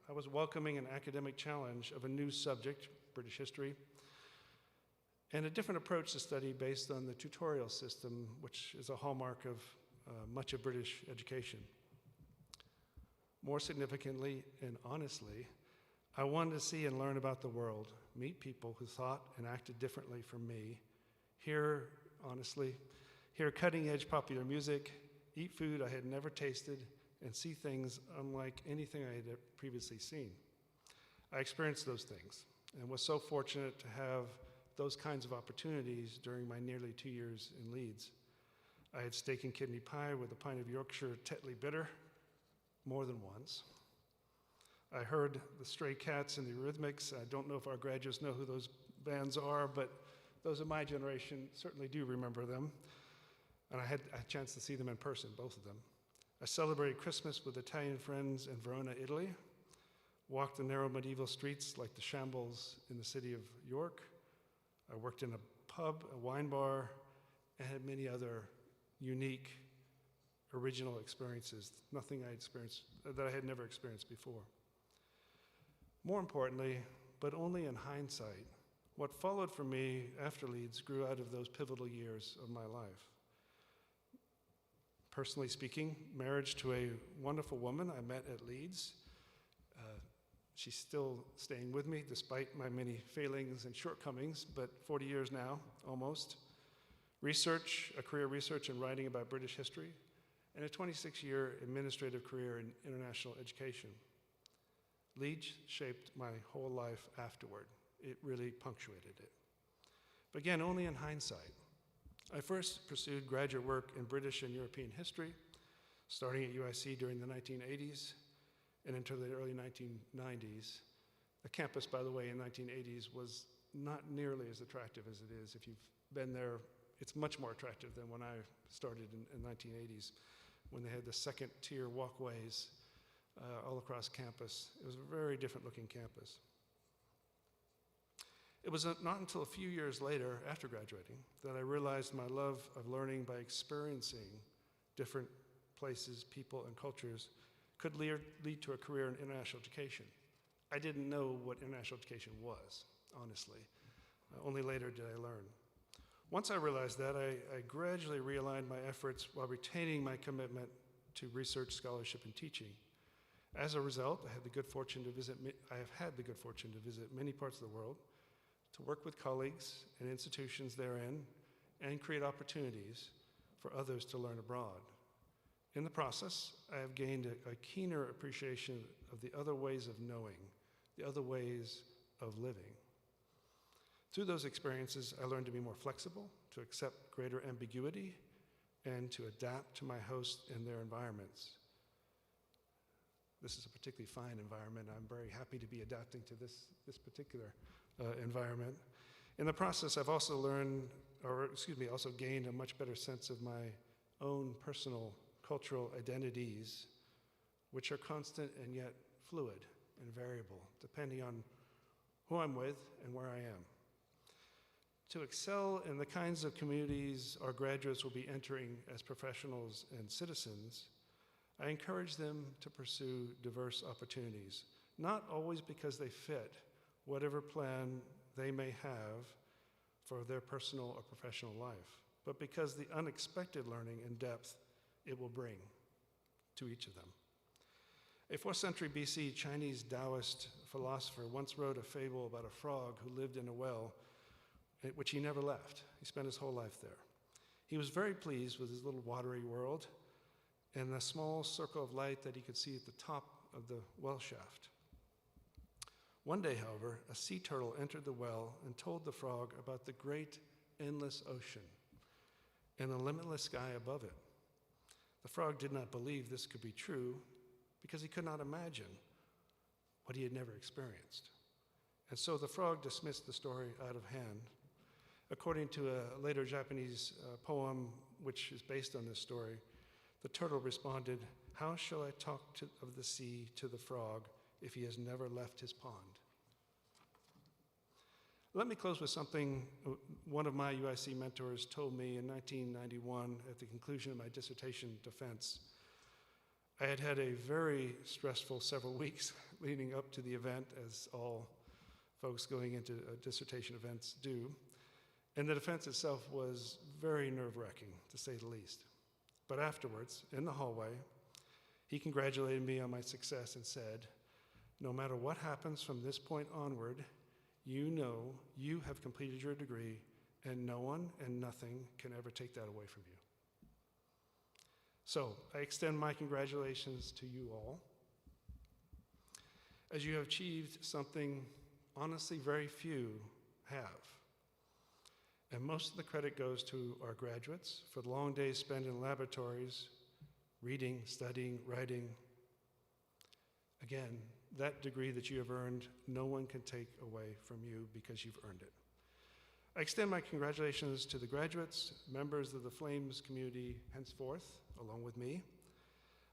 Speaker 7: I was welcoming an academic challenge of a new subject, British history, and a different approach to study based on the tutorial system, which is a hallmark of much of British education. More significantly and honestly, I wanted to see and learn about the world, meet people who thought and acted differently from me, hear cutting-edge popular music, eat food I had never tasted, and see things unlike anything I had previously seen. I experienced those things and was so fortunate to have those kinds of opportunities during my nearly 2 years in Leeds. I had steak and kidney pie with a pint of Yorkshire Tetley bitter more than once. I heard the Stray Cats and the Eurythmics. I don't know if our graduates know who those bands are, but those of my generation certainly do remember them. And I had a chance to see them in person, both of them. I celebrated Christmas with Italian friends in Verona, Italy, walked the narrow medieval streets like the shambles in the city of York. I worked in a pub, a wine bar, and had many other unique, original experiences, nothing that I had never experienced before. More importantly, but only in hindsight, what followed for me after Leeds grew out of those pivotal years of my life. Personally speaking, marriage to a wonderful woman I met at Leeds. She's still staying with me despite my many failings and shortcomings, but 40 years now, almost. A career research and writing about British history, and a 26-year administrative career in international education. Leeds shaped my whole life afterward. It really punctuated it. But again, only in hindsight. I first pursued graduate work in British and European history, starting at UIC during the 1980s and into the early 1990s. The campus, by the way, in the 1980s was not nearly as attractive as it is. If you've been there, it's much more attractive than when I started in the 1980s, when they had the second-tier walkways all across campus. It was a very different looking campus. It was not until a few years later, after graduating, that I realized my love of learning by experiencing different places, people, and cultures could lead to a career in international education. I didn't know what international education was, honestly. Only later did I learn. Once I realized that, I gradually realigned my efforts while retaining my commitment to research, scholarship, and teaching. As a result, I have had the good fortune to visit many parts of the world, to work with colleagues and institutions therein, and create opportunities for others to learn abroad. In the process, I have gained a keener appreciation of the other ways of knowing, the other ways of living. Through those experiences, I learned to be more flexible, to accept greater ambiguity, and to adapt to my hosts and their environments. This is a particularly fine environment. I'm very happy to be adapting to this particular environment. In the process, I've also also gained a much better sense of my own personal cultural identities, which are constant and yet fluid and variable, depending on who I'm with and where I am. To excel in the kinds of communities our graduates will be entering as professionals and citizens, I encourage them to pursue diverse opportunities, not always because they fit whatever plan they may have for their personal or professional life, but because the unexpected learning and depth it will bring to each of them. A 4th century BC Chinese Taoist philosopher once wrote a fable about a frog who lived in a well, which he never left. He spent his whole life there. He was very pleased with his little watery world and the small circle of light that he could see at the top of the well shaft. One day, however, a sea turtle entered the well and told the frog about the great endless ocean and the limitless sky above it. The frog did not believe this could be true because he could not imagine what he had never experienced. And so the frog dismissed the story out of hand. According to a later Japanese poem, which is based on this story, the turtle responded, "How shall I talk of the sea to the frog if he has never left his pond?" Let me close with something one of my UIC mentors told me in 1991 at the conclusion of my dissertation defense. I had had a very stressful several weeks leading up to the event, as all folks going into dissertation events do. And the defense itself was very nerve-wracking, to say the least. But afterwards, in the hallway, he congratulated me on my success and said, "No matter what happens from this point onward, you know you have completed your degree, and no one and nothing can ever take that away from you." So I extend my congratulations to you all, as you have achieved something honestly very few have. And most of the credit goes to our graduates for the long days spent in laboratories, reading, studying, writing. Again, that degree that you have earned, no one can take away from you because you've earned it. I extend my congratulations to the graduates, members of the Flames community henceforth, along with me.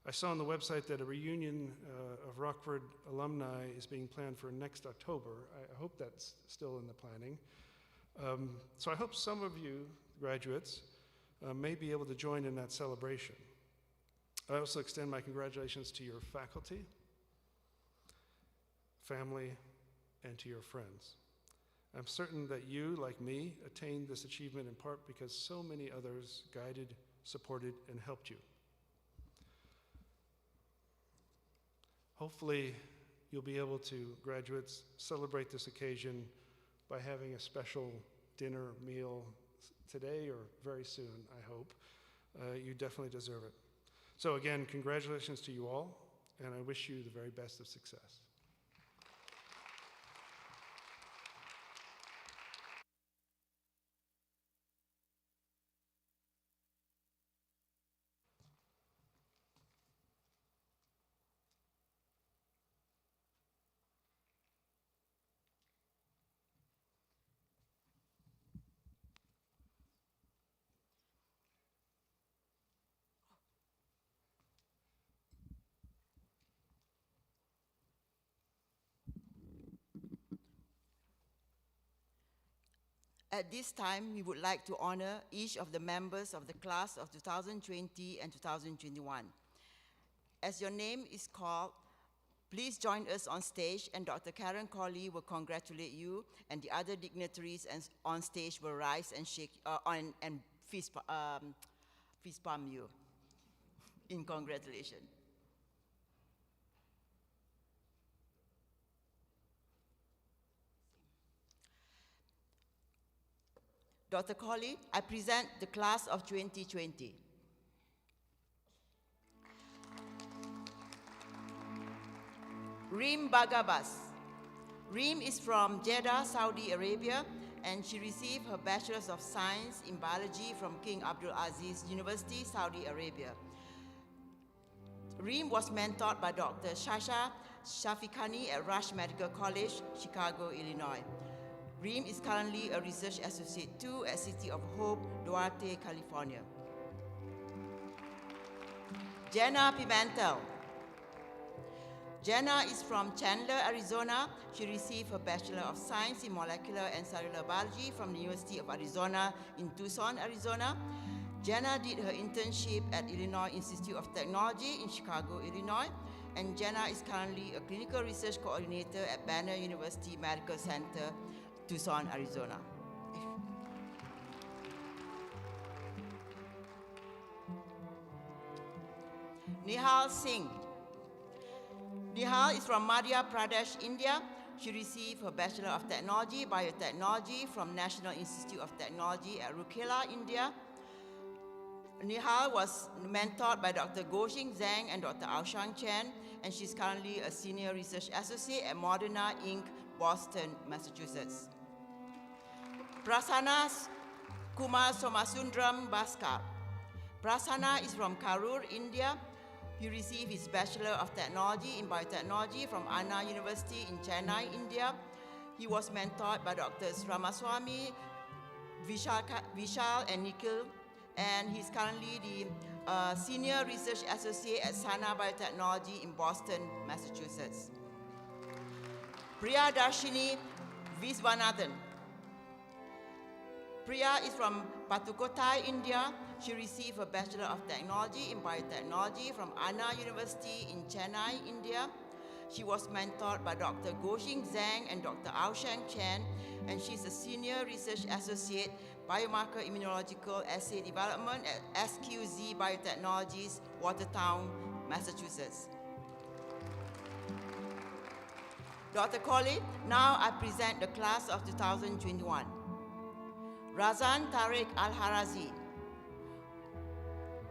Speaker 7: I saw on the website that a reunion of Rockford alumni is being planned for next October. I hope that's still in the planning. So I hope some of you graduates may be able to join in that celebration. I also extend my congratulations to your faculty, family, and to your friends. I'm certain that you, like me, attained this achievement in part because so many others guided, supported, and helped you. Hopefully, you'll be able to, graduates, celebrate this occasion by having a special dinner meal today or very soon, I hope. You definitely deserve it. So again, congratulations to you all, and I wish you the very best of success.
Speaker 5: At this time, we would like to honor each of the members of the class of 2020 and 2021. As your name is called, please join us on stage, and Dr. Karen Colley will congratulate you, and the other dignitaries on stage will rise and shake and fist palm you in congratulations. Dr. Colley, I present the class of 2020. Reem Bagabas. Reem is from Jeddah, Saudi Arabia, and she received her Bachelor's of Science in Biology from King Abdul Aziz University, Saudi Arabia. Reem was mentored by Dr. Shasha Shafiqani at Rush Medical College, Chicago, Illinois. Reem is currently a Research Associate 2 at City of Hope, Duarte, California. Jenna Pimentel. Jenna is from Chandler, Arizona. She received her Bachelor of Science in Molecular and Cellular Biology from the University of Arizona in Tucson, Arizona. Jenna did her internship at Illinois Institute of Technology in Chicago, Illinois, and Jenna is currently a clinical research coordinator at Banner University Medical Center, Tucson, Arizona. Nihal Singh. Nihal is from Madhya Pradesh, India. She received her Bachelor of Technology, Biotechnology from National Institute of Technology at Rourkela, India. Nihal was mentored by Dr. Goxing Zhang and Dr. Aoshang Chen, and she's currently a Senior Research Associate at Moderna, Inc., Boston, Massachusetts. Prasanna Kumar Somasundram Bhaskar. Prasanna is from Karur, India. He received his Bachelor of Technology in Biotechnology from Anna University in Chennai, India. He was mentored by Drs. Ramaswamy, Vishal, and Nikhil, and he's currently the Senior Research Associate at Sana Biotechnology in Boston, Massachusetts. Priya Darshini Viswanathan. Priya is from Patukotai, India. She received a Bachelor of Technology in Biotechnology from Anna University in Chennai, India. She was mentored by Dr. Goxing Zhang and Dr. Aoshang Chen, and she's a Senior Research Associate, Biomarker Immunological Assay Development at SQZ Biotechnologies, Watertown, Massachusetts. Dr. Colley, now I present the class of 2021. Razan Tariq Al-Harazi.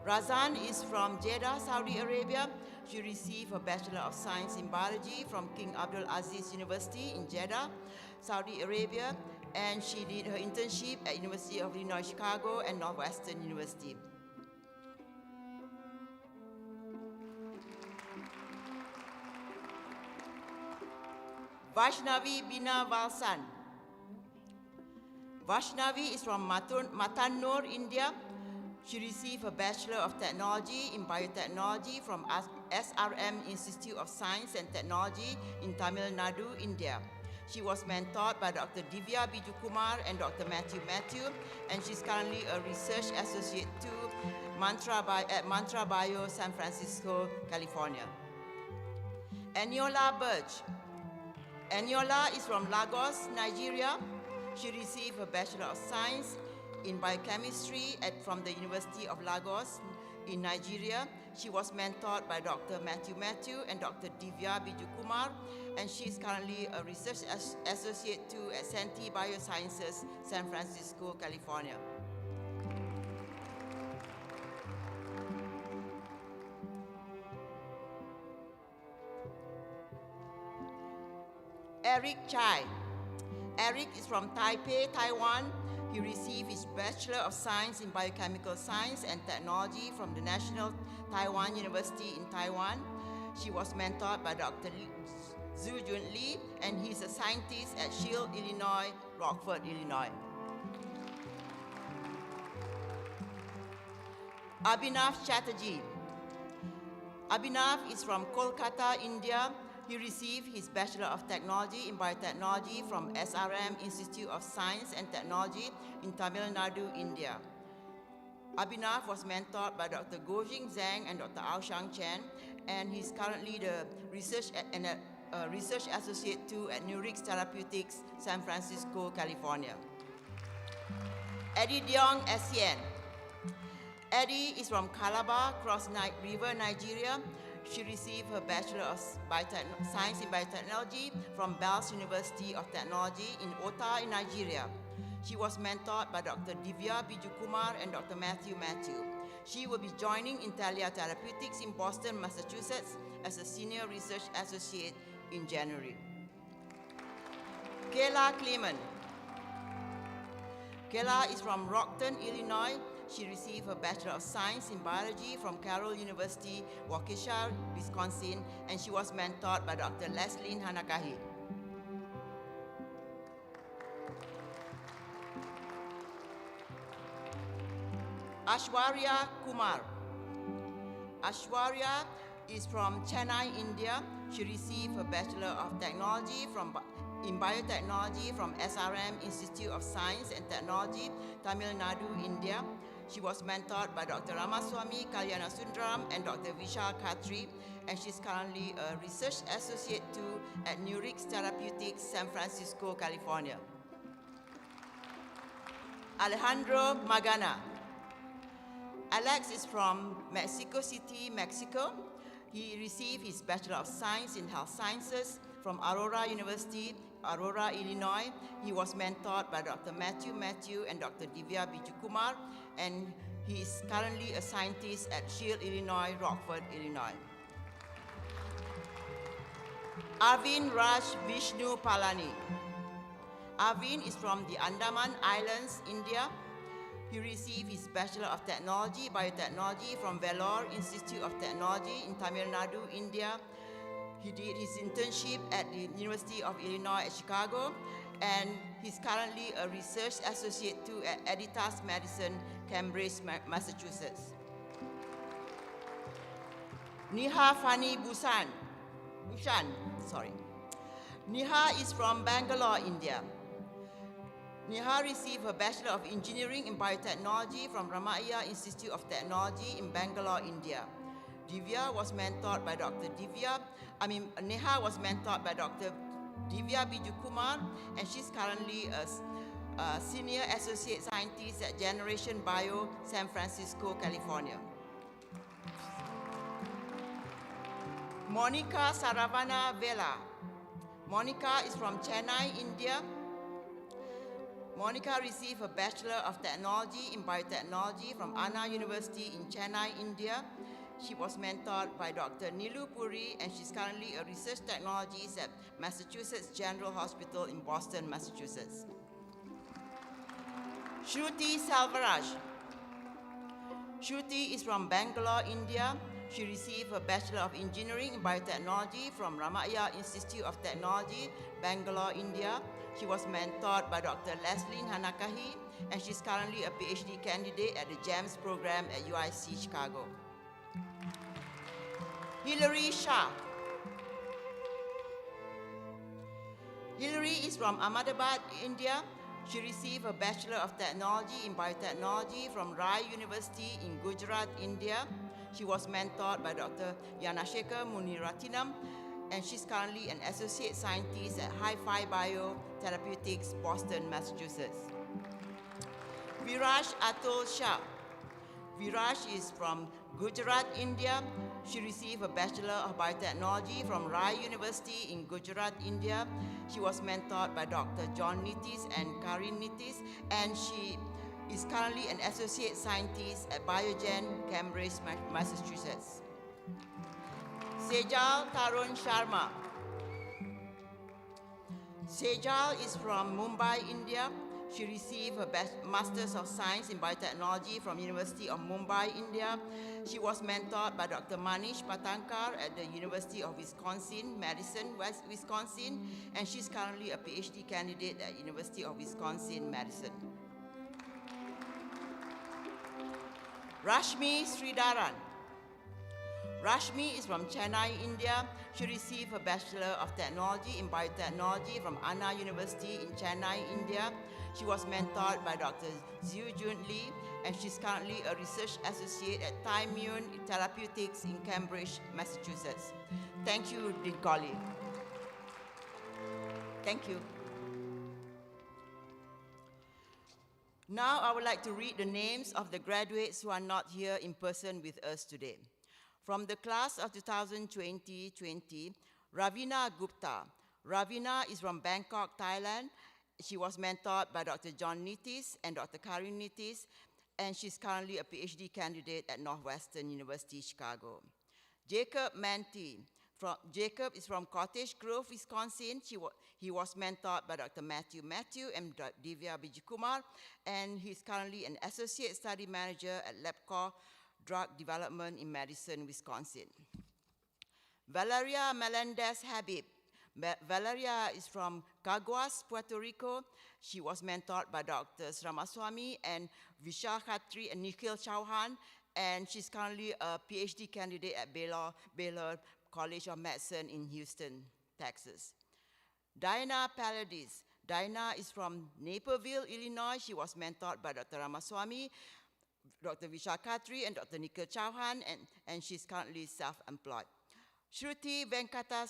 Speaker 5: Razan is from Jeddah, Saudi Arabia. She received her Bachelor of Science in Biology from King Abdul Aziz University in Jeddah, Saudi Arabia, and she did her internship at University of Illinois Chicago and Northwestern University. Vaishnavi Bina Valsan. Vaishnavi is from Matanur, India. She received a Bachelor of Technology in Biotechnology from SRM Institute of Science and Technology in Tamil Nadu, India. She was mentored by Dr. Divya Bijukumar and Dr. Matthew, and she's currently a Research Associate 2 at Mantra Bio, San Francisco, California. Eniola Birch. Eniola is from Lagos, Nigeria. She received her Bachelor of Science in Biochemistry from the University of Lagos in Nigeria. She was mentored by Dr. Matthew and Dr. Divya Bijukumar, and she is currently a Research Associate 2 at Senti Biosciences, San Francisco, California. Eric Chai. Eric is from Taipei, Taiwan. He received his Bachelor of Science in Biochemical Science and Technology from the National Taiwan University in Taiwan. She was mentored by Dr. Zhu Jun Li, and he's a scientist at Shield, Illinois, Rockford, Illinois. Abhinav Chatterjee. Abhinav is from Kolkata, India. He received his Bachelor of Technology in Biotechnology from SRM Institute of Science and Technology in Tamil Nadu, India. Abhinav was mentored by Dr. Goxing Zhang and Dr. Aoshang Chen, and he's currently the Research Associate 2 at Nurix Therapeutics, San Francisco, California. Eddie Diong Essien. Eddie is from Calabar, Cross River, Nigeria. She received her Bachelor of Science in Biotechnology from Bells University of Technology in Ota, in Nigeria. She was mentored by Dr. Divya Bijukumar and Dr. Matthew. She will be joining Intellia Therapeutics in Boston, Massachusetts as a Senior Research Associate in January. Kayla Clement. Kayla is from Rockford, Illinois. She received her Bachelor of Science in Biology from Carroll University, Waukesha, Wisconsin, and she was mentored by Dr. Leslie Hanakahi. Ashwarya Kumar. Ashwarya is from Chennai, India. She received her Bachelor of Technology in Biotechnology from SRM Institute of Science and Technology, Tamil Nadu, India. She was mentored by Dr. Ramaswamy Kalyanasundram and Dr. Vishal Khatri, and she's currently a Research Associate 2 at Nurix Therapeutics, San Francisco, California. Alejandro Magana. Alex is from Mexico City, Mexico. He received his Bachelor of Science in Health Sciences from Aurora University, Aurora, Illinois. He was mentored by Dr. Matthew and Dr. Divya Bijukumar, and he is currently a scientist at Shield, Illinois, Rockford, Illinois. Arvind Raj Vishnu Palani. Arvind is from the Andaman Islands, India. He received his Bachelor of Technology, Biotechnology from Vellore Institute of Technology in Tamil Nadu, India. He did his internship at the University of Illinois at Chicago, and he's currently a Research Associate 2 at Editas Medicine, Cambridge, Massachusetts. Niha Fani Bhushan. Niha is from Bangalore, India. Niha received her Bachelor of Engineering in Biotechnology from Ramaiah Institute of Technology in Bangalore, India. Neha was mentored by Dr. Divya Bijukumar, and she's currently a Senior Associate Scientist at Generation Bio, San Francisco, California. Monica Saravana Vela. Monica is from Chennai, India. Monica received a Bachelor of Technology in Biotechnology from Anna University in Chennai, India. She was mentored by Dr. Nilu Puri, and she's currently a Research Technologist at Massachusetts General Hospital in Boston, Massachusetts. Shruti Salvaraj. Shruti is from Bangalore, India. She received a Bachelor of Engineering in Biotechnology from Ramaiah Institute of Technology, Bangalore, India. She was mentored by Dr. Leslie Hanakahi, and she's currently a PhD candidate at the GEMS program at UIC Chicago. Hilary Shah. Hilary is from Ahmedabad, India. She received a Bachelor of Technology in Biotechnology from Rai University in Gujarat, India. She was mentored by Dr. Yanashekar Muniratinam, and she's currently an Associate Scientist at Hi-Fi Bio Therapeutics, Boston, Massachusetts. Viraj Atul Shah. Viraj is from Gujarat, India. She received a Bachelor of Biotechnology from Rai University in Gujarat, India. She was mentored by Dr. John Nittis and Karin Nittis, and she is currently an Associate Scientist at Biogen, Cambridge, Massachusetts. Sejal Tarun Sharma. Sejal is from Mumbai, India. She received her Master's of Science in Biotechnology from University of Mumbai, India. She was mentored by Dr. Manish Patankar at the University of Wisconsin, Madison, Wisconsin, and she's currently a PhD candidate at University of Wisconsin, Madison. Rashmi Sridharan. Rashmi is from Chennai, India. She received her Bachelor of Technology in Biotechnology from Anna University in Chennai, India. She was mentored by Dr. Zhu Jun Lee, and she's currently a Research Associate at Thymune Therapeutics in Cambridge, Massachusetts. Thank you, Dean Colley. Thank you. Now I would like to read the names of the graduates who are not here in person with us today. From the class of 2020, Ravina Gupta. Ravina is from Bangkok, Thailand. She was mentored by Dr. John Nittis and Dr. Karin Nittis, and she's currently a PhD candidate at Northwestern University, Chicago. Jacob Manti Jacob is from Cottage Grove, Wisconsin. He was mentored by Dr. Matthew and Divya Bijukumar, and he's currently an associate study manager at LabCorp Drug Development in Madison, Wisconsin. Valeria Melendez Habib. Valeria is from Caguas, Puerto Rico. She was mentored by Drs. Ramaswamy and Vishal Khatri and Nikhil Chauhan, and she's currently a PhD candidate at Baylor College of Medicine in Houston, Texas. Diana Paladis. Diana is from Naperville, Illinois. She was mentored by Dr. Ramaswamy, Dr. Vishal Khatri, and Dr. Nikhil Chauhan, and she's currently self-employed. Shruti Venkata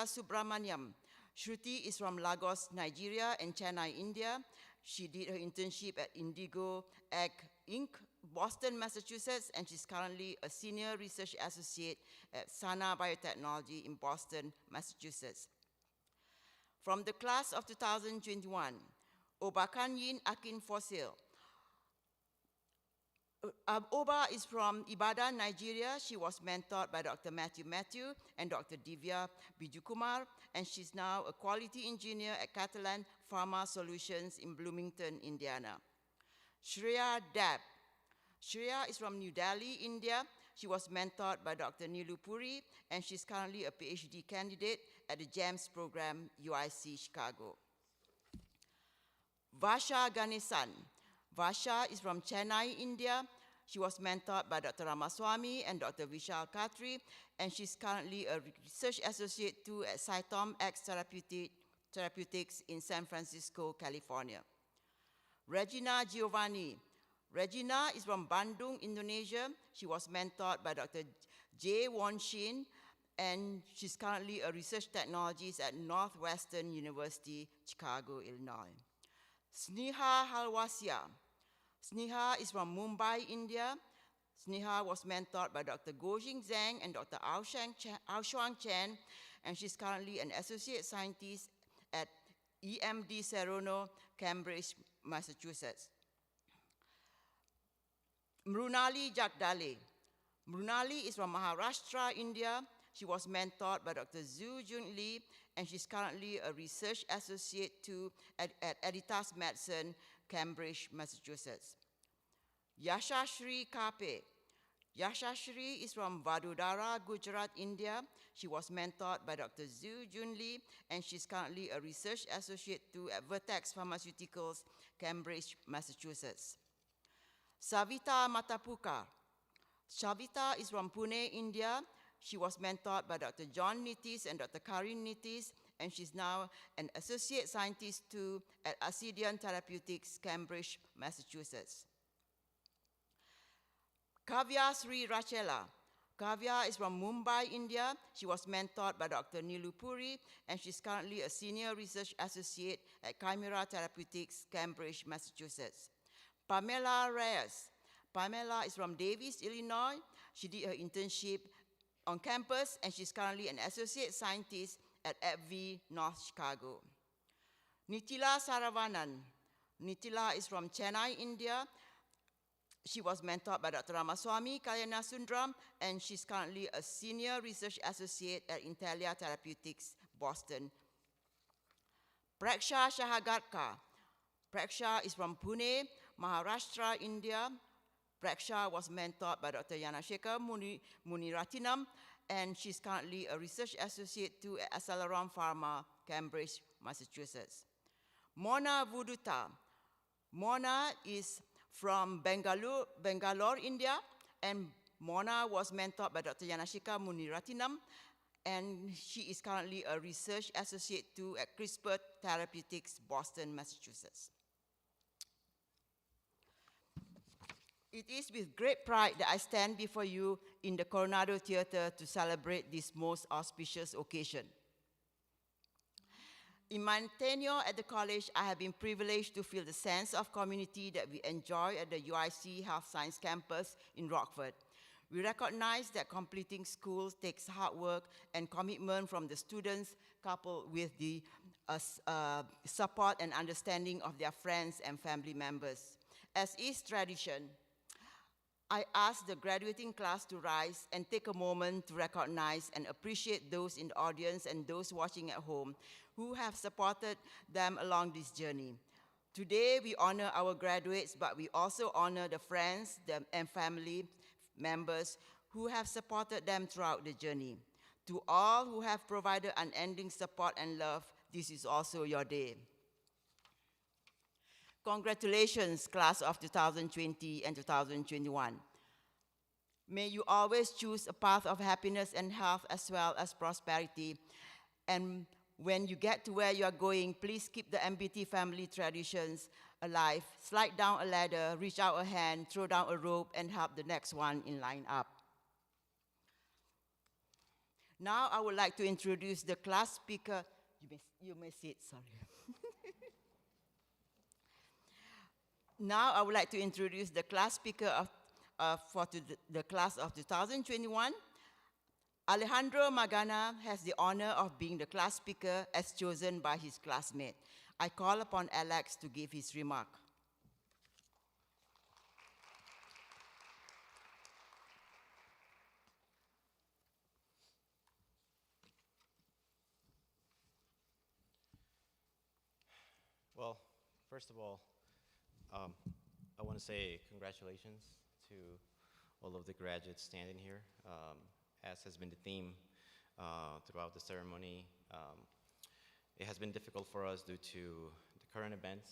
Speaker 5: Subramaniam. Shruti is from Lagos, Nigeria, and Chennai, India. She did her internship at Indigo Egg Inc., Boston, Massachusetts, and she's currently a senior research associate at Sana Biotechnology in Boston, Massachusetts. From the class of 2021, Obakanyin Akin Fosil. Oba is from Ibadan, Nigeria. She was mentored by Dr. Matthew and Dr. Divya Bijukumar, and she's now a quality engineer at Catalan Pharma Solutions in Bloomington, Indiana. Shreya Dab. Shreya is from New Delhi, India. She was mentored by Dr. Nilu Puri, and she's currently a PhD candidate at the GEMS program, UIC Chicago. Vasha Ganesan. Vasha is from Chennai, India. She was mentored by Dr. Ramaswamy and Dr. Vishal Khatri, and she's currently a research associate too at Cytom X Therapeutics in San Francisco, California. Regina Giovanni. Regina is from Bandung, Indonesia. She was mentored by Dr. Jay Won-Shin, and she's currently a research technologist at Northwestern University, Chicago, Illinois. Sneha Halwasia. Sneha is from Mumbai, India. Sneha was mentored by Dr. Gojing Zhang and Dr. Aoshuang Chen, and she's currently an associate scientist at EMD Serono, Cambridge, Massachusetts. Mrunali Jagdale. Mrunali is from Maharashtra, India. She was mentored by Dr. Zhu Jun Lee, and she's currently a research associate too at Editas Medicine, Cambridge, Massachusetts. Yashashri Kape. Yashashri is from Vadodara, Gujarat, India. She was mentored by Dr. Zhu Jun Lee, and she's currently a research associate too at Vertex Pharmaceuticals, Cambridge, Massachusetts. Savita Matapuka. Savita is from Pune, India. She was mentored by Dr. John Nittis and Dr. Karin Nittis, and she's now an associate scientist too at Ascidian Therapeutics, Cambridge, Massachusetts. Kavya Sri Rachela. Kavya is from Mumbai, India. She was mentored by Dr. Nilu Puri, and she's currently a senior research associate at Chimera Therapeutics, Cambridge, Massachusetts. Pamela Reyes. Pamela is from Davis, Illinois. She did her internship on campus, and she's currently an associate scientist at AbbVie, North Chicago. Nitila Saravanan. Nitila is from Chennai, India. She was mentored by Dr. Ramaswamy Kalyanasundram, and she's currently a senior research associate at Intellia Therapeutics, Boston. Preksha Shahagarka. Preksha is from Pune, Maharashtra, India. Preksha was mentored by Dr. Yanashekar Muniratinam, and she's currently a research associate too at Acceleron Pharma, Cambridge, Massachusetts. Mona Vuduta. Mona is from Bangalore, India, and Mona was mentored by Dr. Yanashekar Muniratinam, and she is currently a research associate too at CRISPR Therapeutics, Boston, Massachusetts. It is with great pride that I stand before you in the Coronado Theater to celebrate this most auspicious occasion. In my tenure at the college, I have been privileged to feel the sense of community that we enjoy at the UIC Health Science Campus in Rockford. We recognize that completing school takes hard work and commitment from the students, coupled with the support and understanding of their friends and family members. As is tradition, I ask the graduating class to rise and take a moment to recognize and appreciate those in the audience and those watching at home who have supported them along this journey. Today, we honor our graduates, but we also honor the friends and family members who have supported them throughout the journey. To all who have provided unending support and love, this is also your day. Congratulations, class of 2020 and 2021. May you always choose a path of happiness and health as well as prosperity. And when you get to where you are going, please keep the MBT family traditions alive. Slide down a ladder, reach out a hand, throw down a rope, and help the next one in line up. Now I would like to introduce the class speaker. You may sit, sorry. Now I would like to introduce the class speaker for the class of 2021. Alejandro Magana has the honor of being the class speaker as chosen by his classmate. I call upon Alex to give his remark.
Speaker 8: Well, first of all, I want to say congratulations to all of the graduates standing here. As has been the theme throughout the ceremony, it has been difficult for us due to the current events,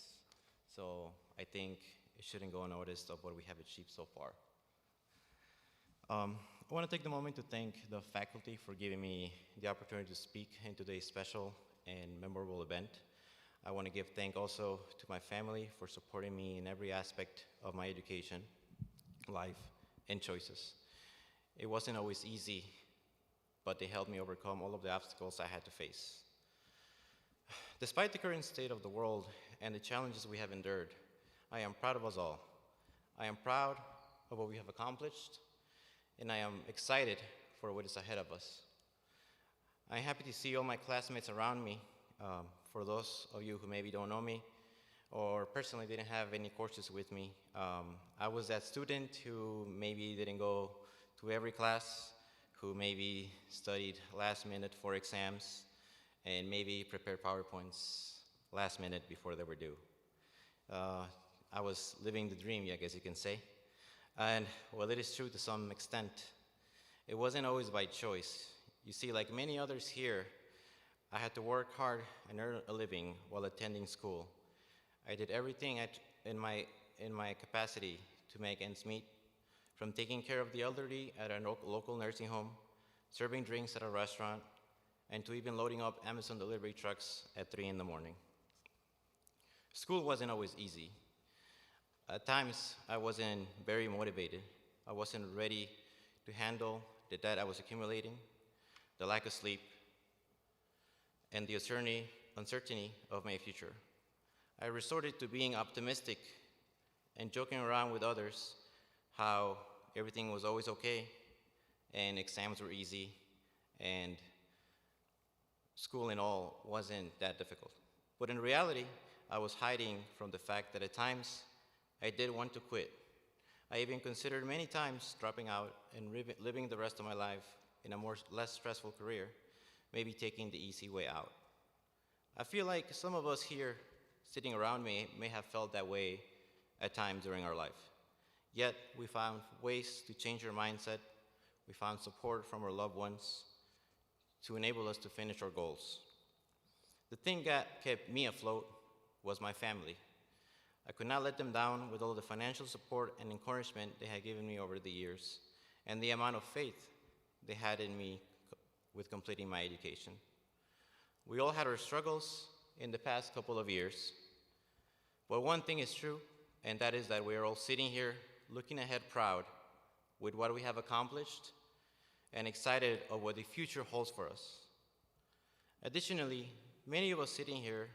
Speaker 8: so I think it shouldn't go unnoticed of what we have achieved so far. I want to take the moment to thank the faculty for giving me the opportunity to speak in today's special and memorable event. I want to give thanks also to my family for supporting me in every aspect of my education, life, and choices. It wasn't always easy, but they helped me overcome all of the obstacles I had to face. Despite the current state of the world and the challenges we have endured, I am proud of us all. I am proud of what we have accomplished, and I am excited for what is ahead of us. I'm happy to see all my classmates around me. For those of you who maybe don't know me or personally didn't have any courses with me, I was that student who maybe didn't go to every class, who maybe studied last minute for exams, and maybe prepared PowerPoints last minute before they were due. I was living the dream, I guess you can say. And well, it is true to some extent. It wasn't always by choice. You see, like many others here, I had to work hard and earn a living while attending school. I did everything in my capacity to make ends meet, from taking care of the elderly at a local nursing home, serving drinks at a restaurant, and to even loading up Amazon delivery trucks at 3 in the morning. School wasn't always easy. At times, I wasn't very motivated. I wasn't ready to handle the debt I was accumulating, the lack of sleep, and the uncertainty of my future. I resorted to being optimistic and joking around with others how everything was always okay and exams were easy and school and all wasn't that difficult. But in reality, I was hiding from the fact that at times I did want to quit. I even considered many times dropping out and living the rest of my life in a less stressful career, maybe taking the easy way out. I feel like some of us here sitting around me may have felt that way at times during our life. Yet we found ways to change our mindset. We found support from our loved ones to enable us to finish our goals. The thing that kept me afloat was my family. I could not let them down with all the financial support and encouragement they had given me over the years, and the amount of faith they had in me with completing my education. We all had our struggles in the past couple of years, but one thing is true, and that is that we are all sitting here looking ahead proud with what we have accomplished and excited of what the future holds for us. Additionally, many of us sitting here,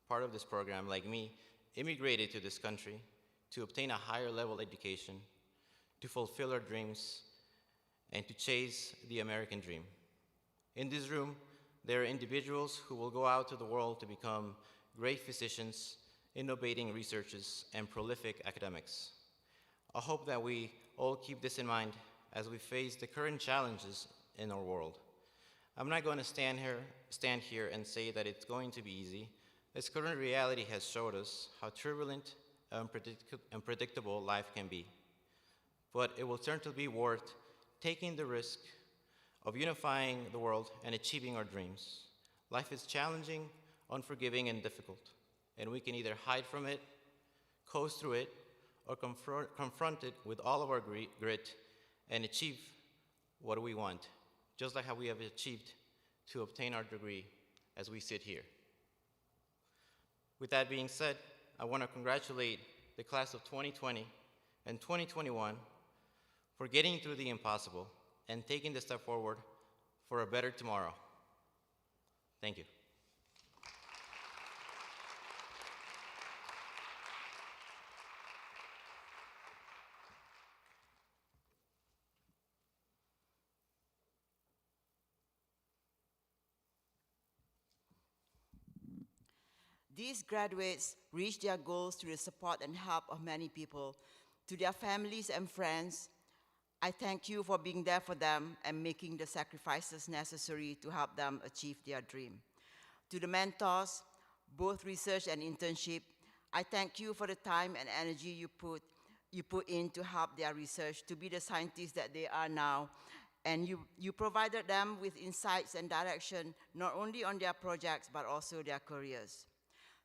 Speaker 8: part of this program, like me, immigrated to this country to obtain a higher level education, to fulfill our dreams, and to chase the American dream. In this room, there are individuals who will go out to the world to become great physicians, innovating researchers, and prolific academics. I hope that we all keep this in mind as we face the current challenges in our world. I'm not going to stand here and say that it's going to be easy, as current reality has showed us how turbulent and unpredictable life can be. But it will certainly be worth taking the risk of unifying the world and achieving our dreams. Life is challenging, unforgiving, and difficult, and we can either hide from it, coast through it, or confront it with all of our grit and achieve what we want, just like how we have achieved to obtain our degree as we sit here. With that being said, I want to congratulate the class of 2020 and 2021 for getting through the impossible and taking the step forward for a better tomorrow. Thank you.
Speaker 5: These graduates reach their goals through the support and help of many people. To their families and friends, I thank you for being there for them and making the sacrifices necessary to help them achieve their dream. To the mentors, both research and internship, I thank you for the time and energy you put in to help their research to be the scientists that they are now. And you provided them with insights and direction, not only on their projects, but also their careers.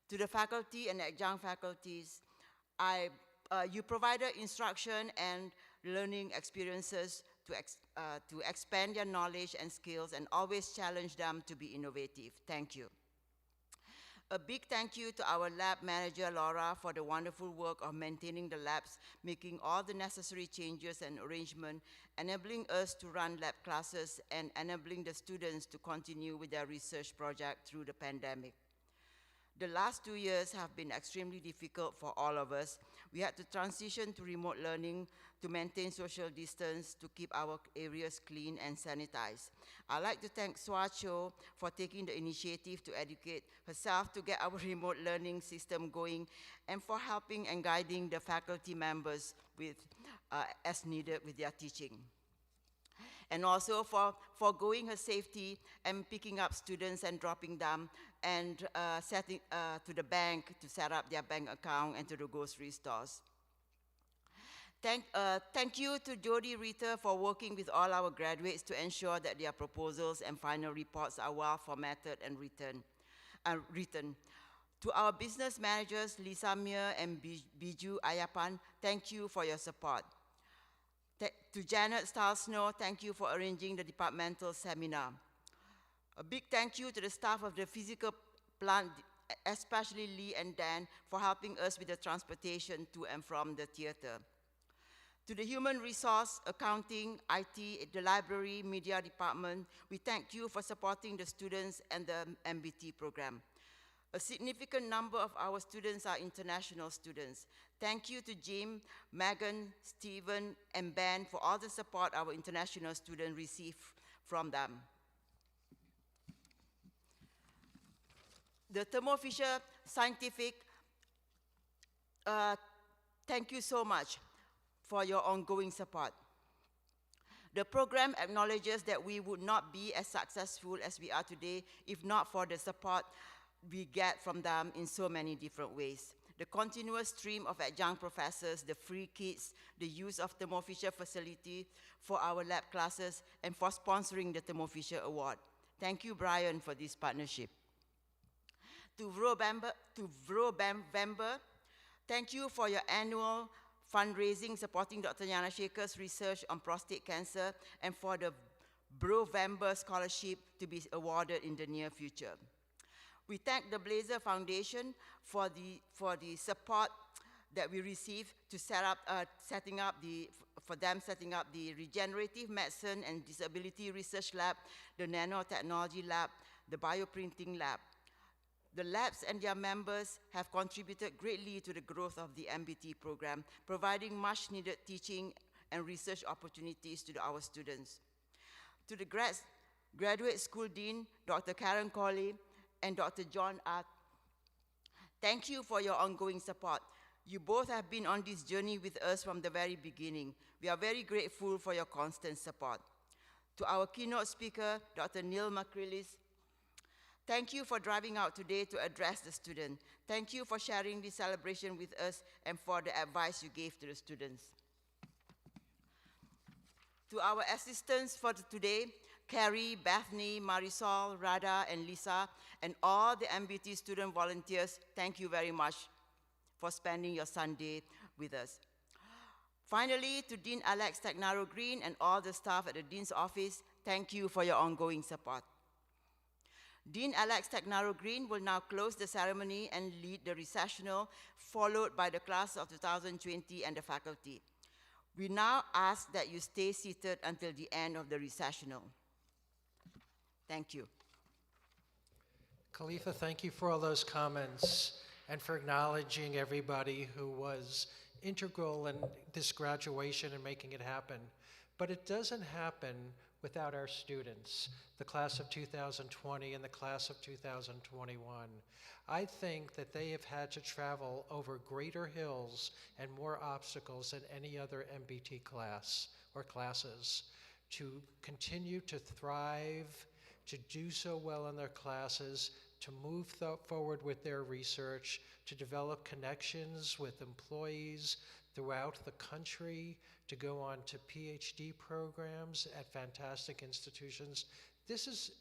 Speaker 5: To the faculty and adjunct faculties, you provided instruction and learning experiences to expand their knowledge and skills and always challenge them to be innovative. Thank you. A big thank you to our lab manager, Laura, for the wonderful work of maintaining the labs, making all the necessary changes and arrangements, enabling us to run lab classes and enabling the students to continue with their research project through the pandemic. The last 2 years have been extremely difficult for all of us. We had to transition to remote learning, to maintain social distance, to keep our areas clean and sanitized. I'd like to thank Swa Cho for taking the initiative to educate herself to get our remote learning system going, and for helping and guiding the faculty members as needed with their teaching. And also for foregoing her safety and picking up students and dropping them and setting to the bank to set up their bank account and to the grocery stores. Thank you to Jody Ritter for working with all our graduates to ensure that their proposals and final reports are well formatted and written. To our business managers, Lisa Mir and Biju Ayapan, thank you for your support. To Janet Stalsno, thank you for arranging the departmental seminar. A big thank you to the staff of the physical plant, especially Lee and Dan, for helping us with the transportation to and from the theater. To the human resource, accounting, IT, the library, media department, we thank you for supporting the students and the MBT program. A significant number of our students are international students. Thank you to Jim, Megan, Stephen, and Ben for all the support our international students receive from them. The Thermo Fisher Scientific, thank you so much for your ongoing support. The program acknowledges that we would not be as successful as we are today if not for the support we get from them in so many different ways. The continuous stream of adjunct professors, the free kits, the use of Thermo Fisher facility for our lab classes, and for sponsoring the Thermo Fisher Award. Thank you, Brian, for this partnership. To Vro Bember, thank you for your annual fundraising supporting Dr. Yanashekhar's research on prostate cancer and for the Brovember Scholarship to be awarded in the near future. We thank the Blazer Foundation for the support that we received to setting up the Regenerative Medicine and Disability Research Lab, the Nanotechnology Lab, the Bioprinting Lab. The labs and their members have contributed greatly to the growth of the MBT program, providing much needed teaching and research opportunities to our students. To the Graduate School Dean, Dr. Karen Colley, and Dr. John Art, thank you for your ongoing support. You both have been on this journey with us from the very beginning. We are very grateful for your constant support. To our keynote speaker, Dr. Neil McCrillis, thank you for driving out today to address the student. Thank you for sharing this celebration with us and for the advice you gave to the students. To our assistants for today, Carrie, Bethany, Marisol, Radha, and Lisa, and all the MBT student volunteers, thank you very much for spending your Sunday with us. Finally, to Dean Alex Stagnaro Green and all the staff at the Dean's office, thank you for your ongoing support. Dean Alex Stagnaro Green will now close the ceremony and lead the recessional, followed by the class of 2020 and the faculty. We now ask that you stay seated until the end of the recessional. Thank you.
Speaker 1: Khalifa, thank you for all those comments and for acknowledging everybody who was integral in this graduation and making it happen. But it doesn't happen without our students, the class of 2020 and the class of 2021. I think that they have had to travel over greater hills and more obstacles than any other MBT class or classes to continue to thrive, to do so well in their classes, to move forward with their research, to develop connections with employees throughout the country, to go on to PhD programs at fantastic institutions. This is,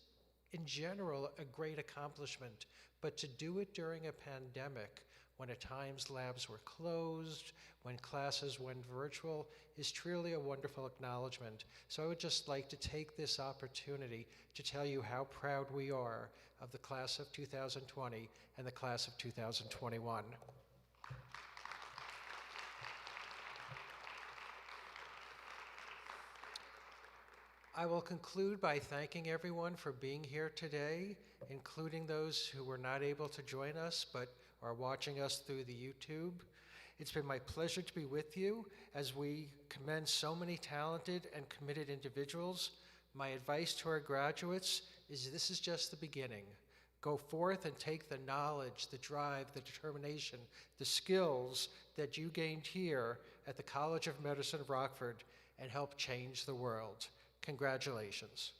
Speaker 1: in general, a great accomplishment, but to do it during a pandemic, when at times labs were closed, when classes went virtual, is truly a wonderful acknowledgement. So I would just like to take this opportunity to tell you how proud we are of the class of 2020 and the class of 2021. I will conclude by thanking everyone for being here today, including those who were not able to join us but are watching us through the YouTube. It's been my pleasure to be with you as we commend so many talented and committed individuals. My advice to our graduates is this is just the beginning. Go forth and take the knowledge, the drive, the determination, the skills that you gained here at the College of Medicine of Rockford and help change the world. Congratulations.